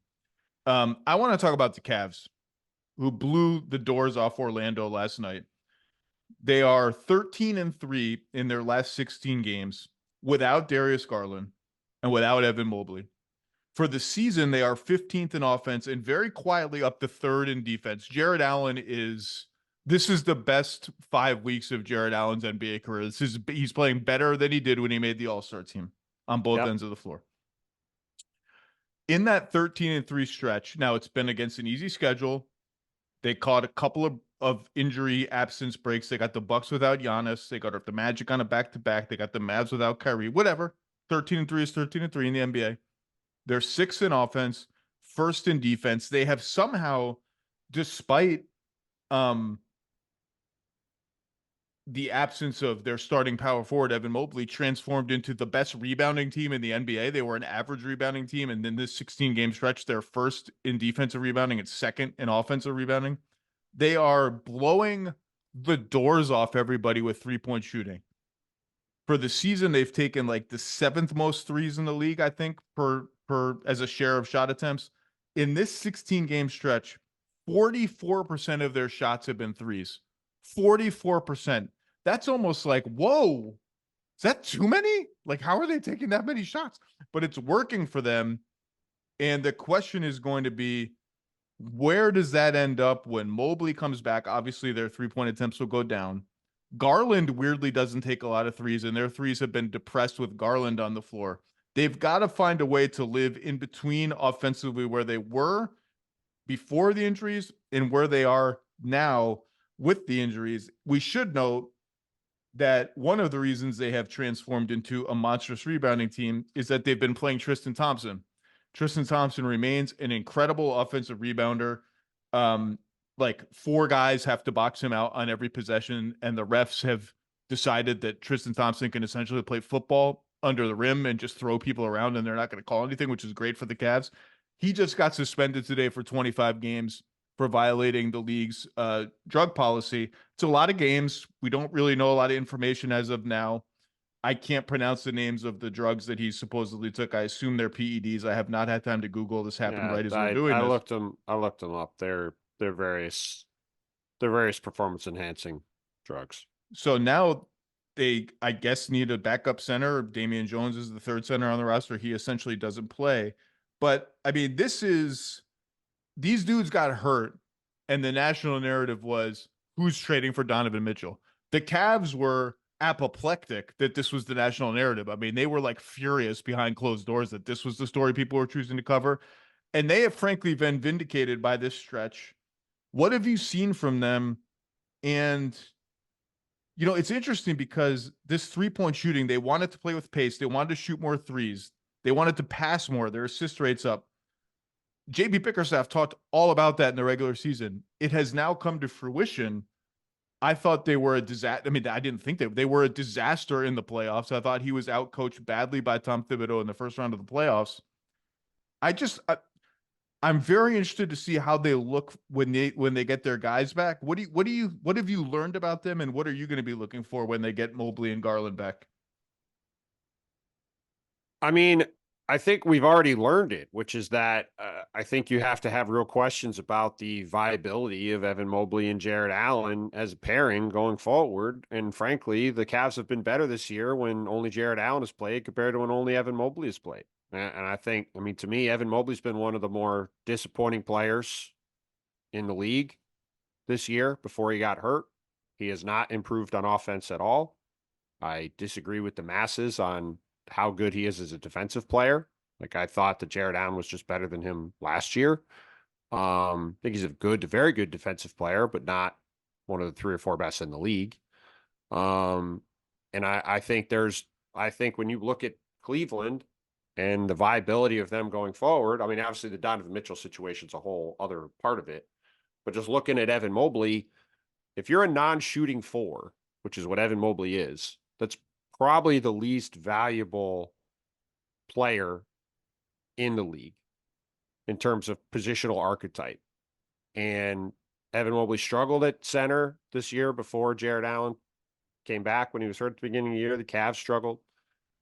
I want to talk about the Cavs, who blew the doors off Orlando last night. They are 13-3 in their last 16 games without Darius Garland and without Evan Mobley. For the season, they are 15th in offense and very quietly up to third in defense. Jared Allen this is the best 5 weeks of Jared Allen's NBA career. He's playing better than he did when he made the All-Star team on both ends of the floor. In that 13-3 stretch, now it's been against an easy schedule. They caught a couple of injury absence breaks. They got the Bucks without Giannis. They got the Magic on a back-to-back. They got the Mavs without Kyrie. Whatever. 13-3 is 13-3 in the NBA. They're sixth in offense, first in defense. They have somehow, despite the absence of their starting power forward, Evan Mobley, transformed into the best rebounding team in the NBA. They were an average rebounding team, and then this 16-game stretch, they're first in defensive rebounding and second in offensive rebounding. They are blowing the doors off everybody with three-point shooting. For the season, they've taken like the seventh most threes in the league, I think, per as a share of shot attempts. In this 16-game stretch, 44% of their shots have been threes. 44%. That's almost like, whoa, is that too many? Like, how are they taking that many shots? But it's working for them. And the question is going to be, where does that end up when Mobley comes back? Obviously, their three-point attempts will go down. Garland weirdly doesn't take a lot of threes, and their threes have been depressed with Garland on the floor. They've got to find a way to live in between offensively where they were before the injuries and where they are now with the injuries. We should note that one of the reasons they have transformed into a monstrous rebounding team is that they've been playing Tristan Thompson. Tristan Thompson remains an incredible offensive rebounder. Like 4 guys have to box him out on every possession, and the refs have decided that Tristan Thompson can essentially play football under the rim and just throw people around, and they're not going to call anything, which is great for the Cavs. He just got suspended today for 25 games for violating the league's drug policy. It's a lot of games. We don't really know a lot of information as of now. I can't pronounce the names of the drugs that he supposedly took. I assume they're PEDs. I have not had time to Google. This happened right as we're doing this. I looked them up. They're various performance enhancing drugs. So now they, I guess, need a backup center. Damian Jones is the third center on the roster. He essentially doesn't play. But I mean, these dudes got hurt, and the national narrative was, who's trading for Donovan Mitchell? The Cavs were apoplectic that this was the national narrative. I mean, they were like furious behind closed doors that this was the story people were choosing to cover. And they have frankly been vindicated by this stretch. What have you seen from them? And, it's interesting because this three-point shooting, they wanted to play with pace. They wanted to shoot more threes. They wanted to pass more. Their assist rates up. JB Bickerstaff talked all about that in the regular season. It has now come to fruition. I thought they were a disaster. I mean, I didn't think they were a disaster in the playoffs. I thought he was outcoached badly by Tom Thibodeau in the first round of the playoffs. I'm very interested to see how they look when they get their guys back. What have you learned about them, and what are you going to be looking for when they get Mobley and Garland back? I mean, I think we've already learned it, which is that I think you have to have real questions about the viability of Evan Mobley and Jared Allen as a pairing going forward. And frankly, the Cavs have been better this year when only Jared Allen has played compared to when only Evan Mobley has played. And I think, to me, Evan Mobley's been one of the more disappointing players in the league this year before he got hurt. He has not improved on offense at all. I disagree with the masses on how good he is as a defensive player. Like, I thought that Jared Allen was just better than him last year. I think he's a good to very good defensive player, but not one of the 3 or 4 best in the league. And I think when you look at Cleveland and the viability of them going forward. I mean, obviously the Donovan Mitchell situation is a whole other part of it, but just looking at Evan Mobley, if you're a non-shooting four, which is what Evan Mobley is, that's probably the least valuable player in the league in terms of positional archetype. And Evan Mobley struggled at center this year before Jared Allen came back when he was hurt at the beginning of the year. The Cavs struggled,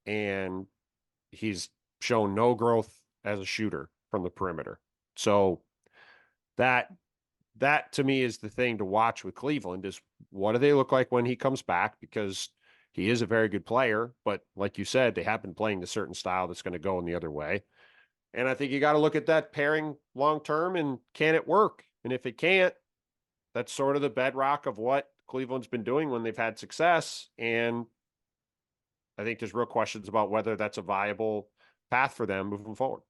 and he's shown no growth as a shooter from the perimeter. So that to me is the thing to watch with Cleveland is what do they look like when he comes back? Because he is a very good player, but like you said, they have been playing a certain style that's going to go in the other way. And I think you got to look at that pairing long term and can it work? And if it can't, that's sort of the bedrock of what Cleveland's been doing when they've had success. And I think there's real questions about whether that's a viable path for them moving forward.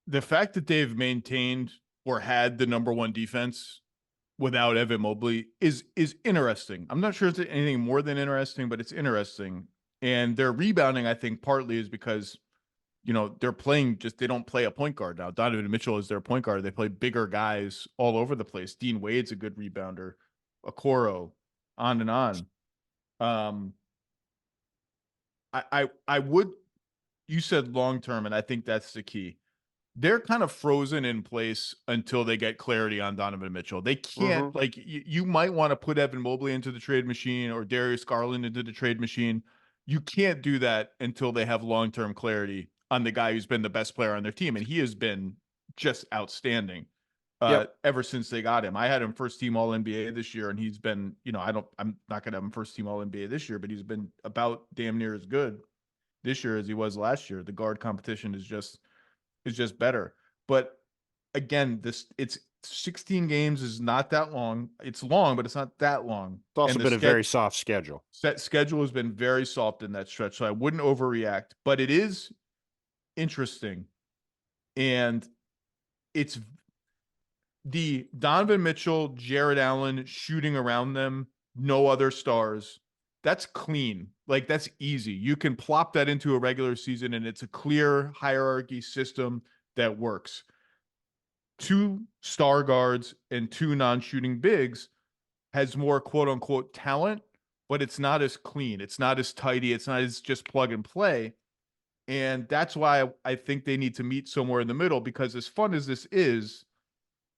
The fact that they've maintained or had the number one defense without Evan Mobley is interesting. I'm not sure it's anything more than interesting, but it's interesting. And their rebounding, I think, partly is because, you know, they're playing they don't play a point guard now. Donovan Mitchell is their point guard. They play bigger guys all over the place. Dean Wade's a good rebounder. Okoro, on and on. I would, you said long term, and I think that's the key. They're kind of frozen in place until they get clarity on Donovan Mitchell. They can't, like, you might want to put Evan Mobley into the trade machine or Darius Garland into the trade machine. You can't do that until they have long-term clarity on the guy who's been the best player on their team. And he has been just outstanding ever since they got him. I had him first team all NBA this year, and he's been, you know, I'm not going to have him first team all NBA this year, but he's been about damn near as good this year as he was last year. The guard competition is just better. But again, it's 16 games is not that long. It's long, but it's not that long. It's also been a very soft schedule. That schedule has been very soft in that stretch, so I wouldn't overreact. But it is interesting, and it's the Donovan Mitchell, Jared Allen shooting around them, no other stars. That's clean. Like, that's easy. You can plop that into a regular season, and it's a clear hierarchy system that works. 2 star guards and 2 non-shooting bigs has more quote unquote talent, but it's not as clean. It's not as tidy. It's not as just plug and play. And that's why I think they need to meet somewhere in the middle, because as fun as this is,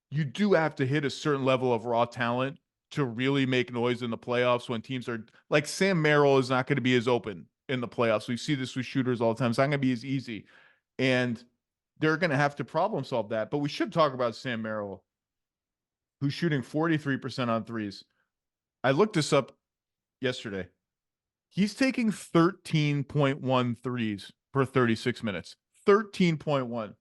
you do have to hit a certain level of raw talent to really make noise in the playoffs when teams are like Sam Merrill is not going to be as open in the playoffs. We see this with shooters all the time. It's not going to be as easy. And they're going to have to problem solve that. But we should talk about Sam Merrill, who's shooting 43% on threes. I looked this up yesterday. He's taking 13.1 threes per 36 minutes. 13.1.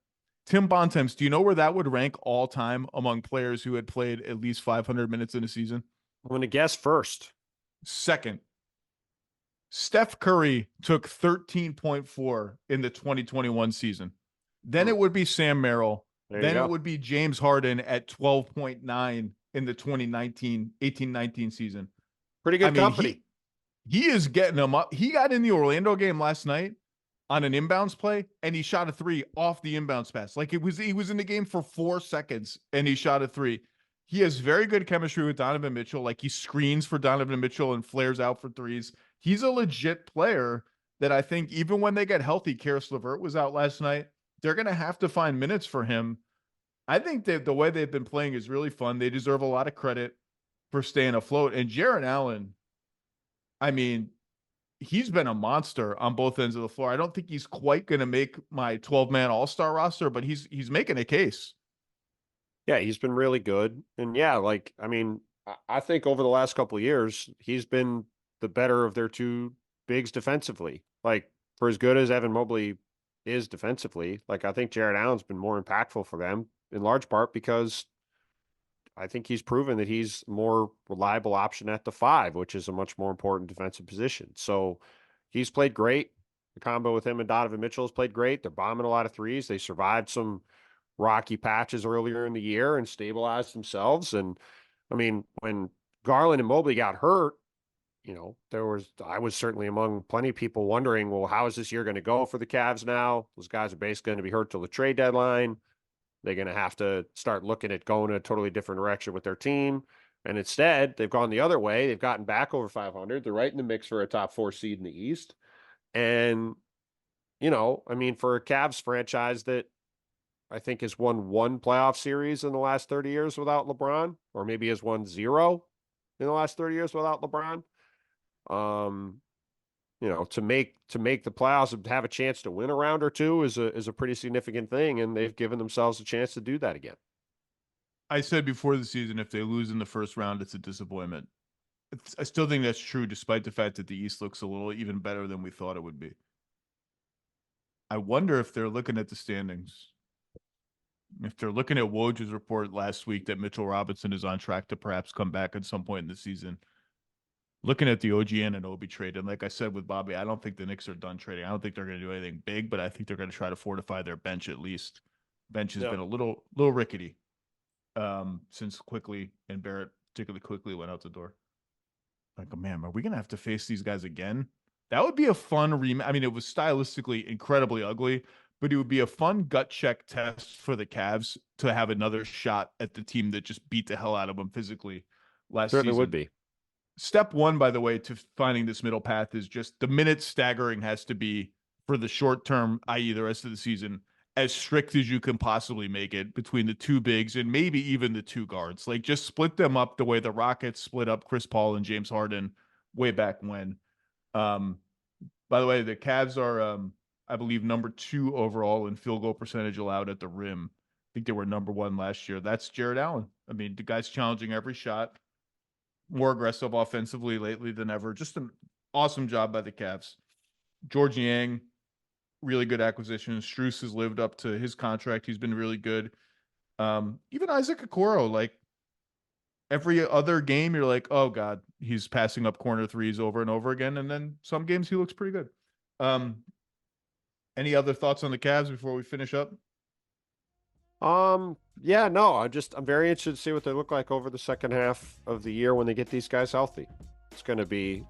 Tim Bontemps, do you know where that would rank all time among players who had played at least 500 minutes in a season? I'm going to guess first. Second. Steph Curry took 13.4 in the 2021 season. Then it would be Sam Merrill. Then it would be James Harden at 12.9 in the 18-19 season. Pretty good company. He is getting them up. He got in the Orlando game last night on an inbounds play, and he shot a 3 off the inbounds pass. Like, he was in the game for 4 seconds, and he shot a 3. He has very good chemistry with Donovan Mitchell. Like, he screens for Donovan Mitchell and flares out for threes. He's a legit player that I think even when they get healthy, Karis LeVert was out last night, they're going to have to find minutes for him. I think that the way they've been playing is really fun. They deserve a lot of credit for staying afloat. And Jared Allen, I mean, he's been a monster on both ends of the floor. I don't think he's quite going to make my 12-man all-star roster, but he's making a case. Yeah, he's been really good. And yeah, like, I mean, I think over the last couple of years, he's been the better of their 2 bigs defensively. Like, for as good as Evan Mobley is defensively, like, I think Jared Allen's been more impactful for them in large part because I think he's proven that he's a more reliable option at the 5, which is a much more important defensive position. So he's played great. The combo with him and Donovan Mitchell has played great. They're bombing a lot of threes. They survived some rocky patches earlier in the year and stabilized themselves. And I mean, when Garland and Mobley got hurt, I was certainly among plenty of people wondering, well, how is this year going to go for the Cavs now? Those guys are basically going to be hurt till the trade deadline. They're going to have to start looking at going in a totally different direction with their team. And instead, they've gone the other way. They've gotten back over 500. They're right in the mix for a top 4 seed in the East. And, for a Cavs franchise that I think has won 1 playoff series in the last 30 years without LeBron, or maybe has won 0 in the last 30 years without LeBron. To make the playoffs and have a chance to win a round or two is a pretty significant thing, and they've given themselves a chance to do that again. I said before the season, if they lose in the first round, it's a disappointment. I still think that's true, despite the fact that the East looks a little even better than we thought it would be. I wonder if they're looking at the standings. If they're looking at Woj's report last week that Mitchell Robinson is on track to perhaps come back at some point in the season. Looking at the OG Anunoby trade, and like I said with Bobby, I don't think the Knicks are done trading. I don't think they're going to do anything big, but I think they're going to try to fortify their bench at least. Bench has been a little rickety since Quickly and Barrett, particularly Quickly, went out the door. Like, oh man, are we going to have to face these guys again? That would be a fun rematch. I mean, it was stylistically incredibly ugly, but it would be a fun gut check test for the Cavs to have another shot at the team that just beat the hell out of them physically last season. Certainly would be. Step one, by the way, to finding this middle path is just the minute staggering has to be for the short term, i.e. the rest of the season, as strict as you can possibly make it between the 2 bigs and maybe even the 2 guards. Like, just split them up the way the Rockets split up Chris Paul and James Harden way back when. By the way, the Cavs are, I believe, number 2 overall in field goal percentage allowed at the rim. I think they were number 1 last year. That's Jared Allen. I mean, the guy's challenging every shot. More aggressive offensively lately than ever. Just an awesome job by the Cavs. George Yang, really good acquisition. Strus has lived up to his contract. He's been really good. Even Isaac Okoro, like every other game, you're like, oh God, he's passing up corner threes over and over again. And then some games he looks pretty good. Any other thoughts on the Cavs before we finish up? I'm very interested to see what they look like over the second half of the year when they get these guys healthy. It's going to be,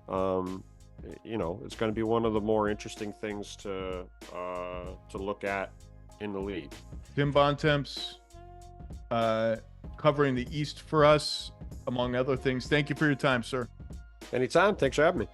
it's going to be one of the more interesting things to look at in the league. Tim Bontemps, covering the East for us, among other things. Thank you for your time, sir. Anytime. Thanks for having me.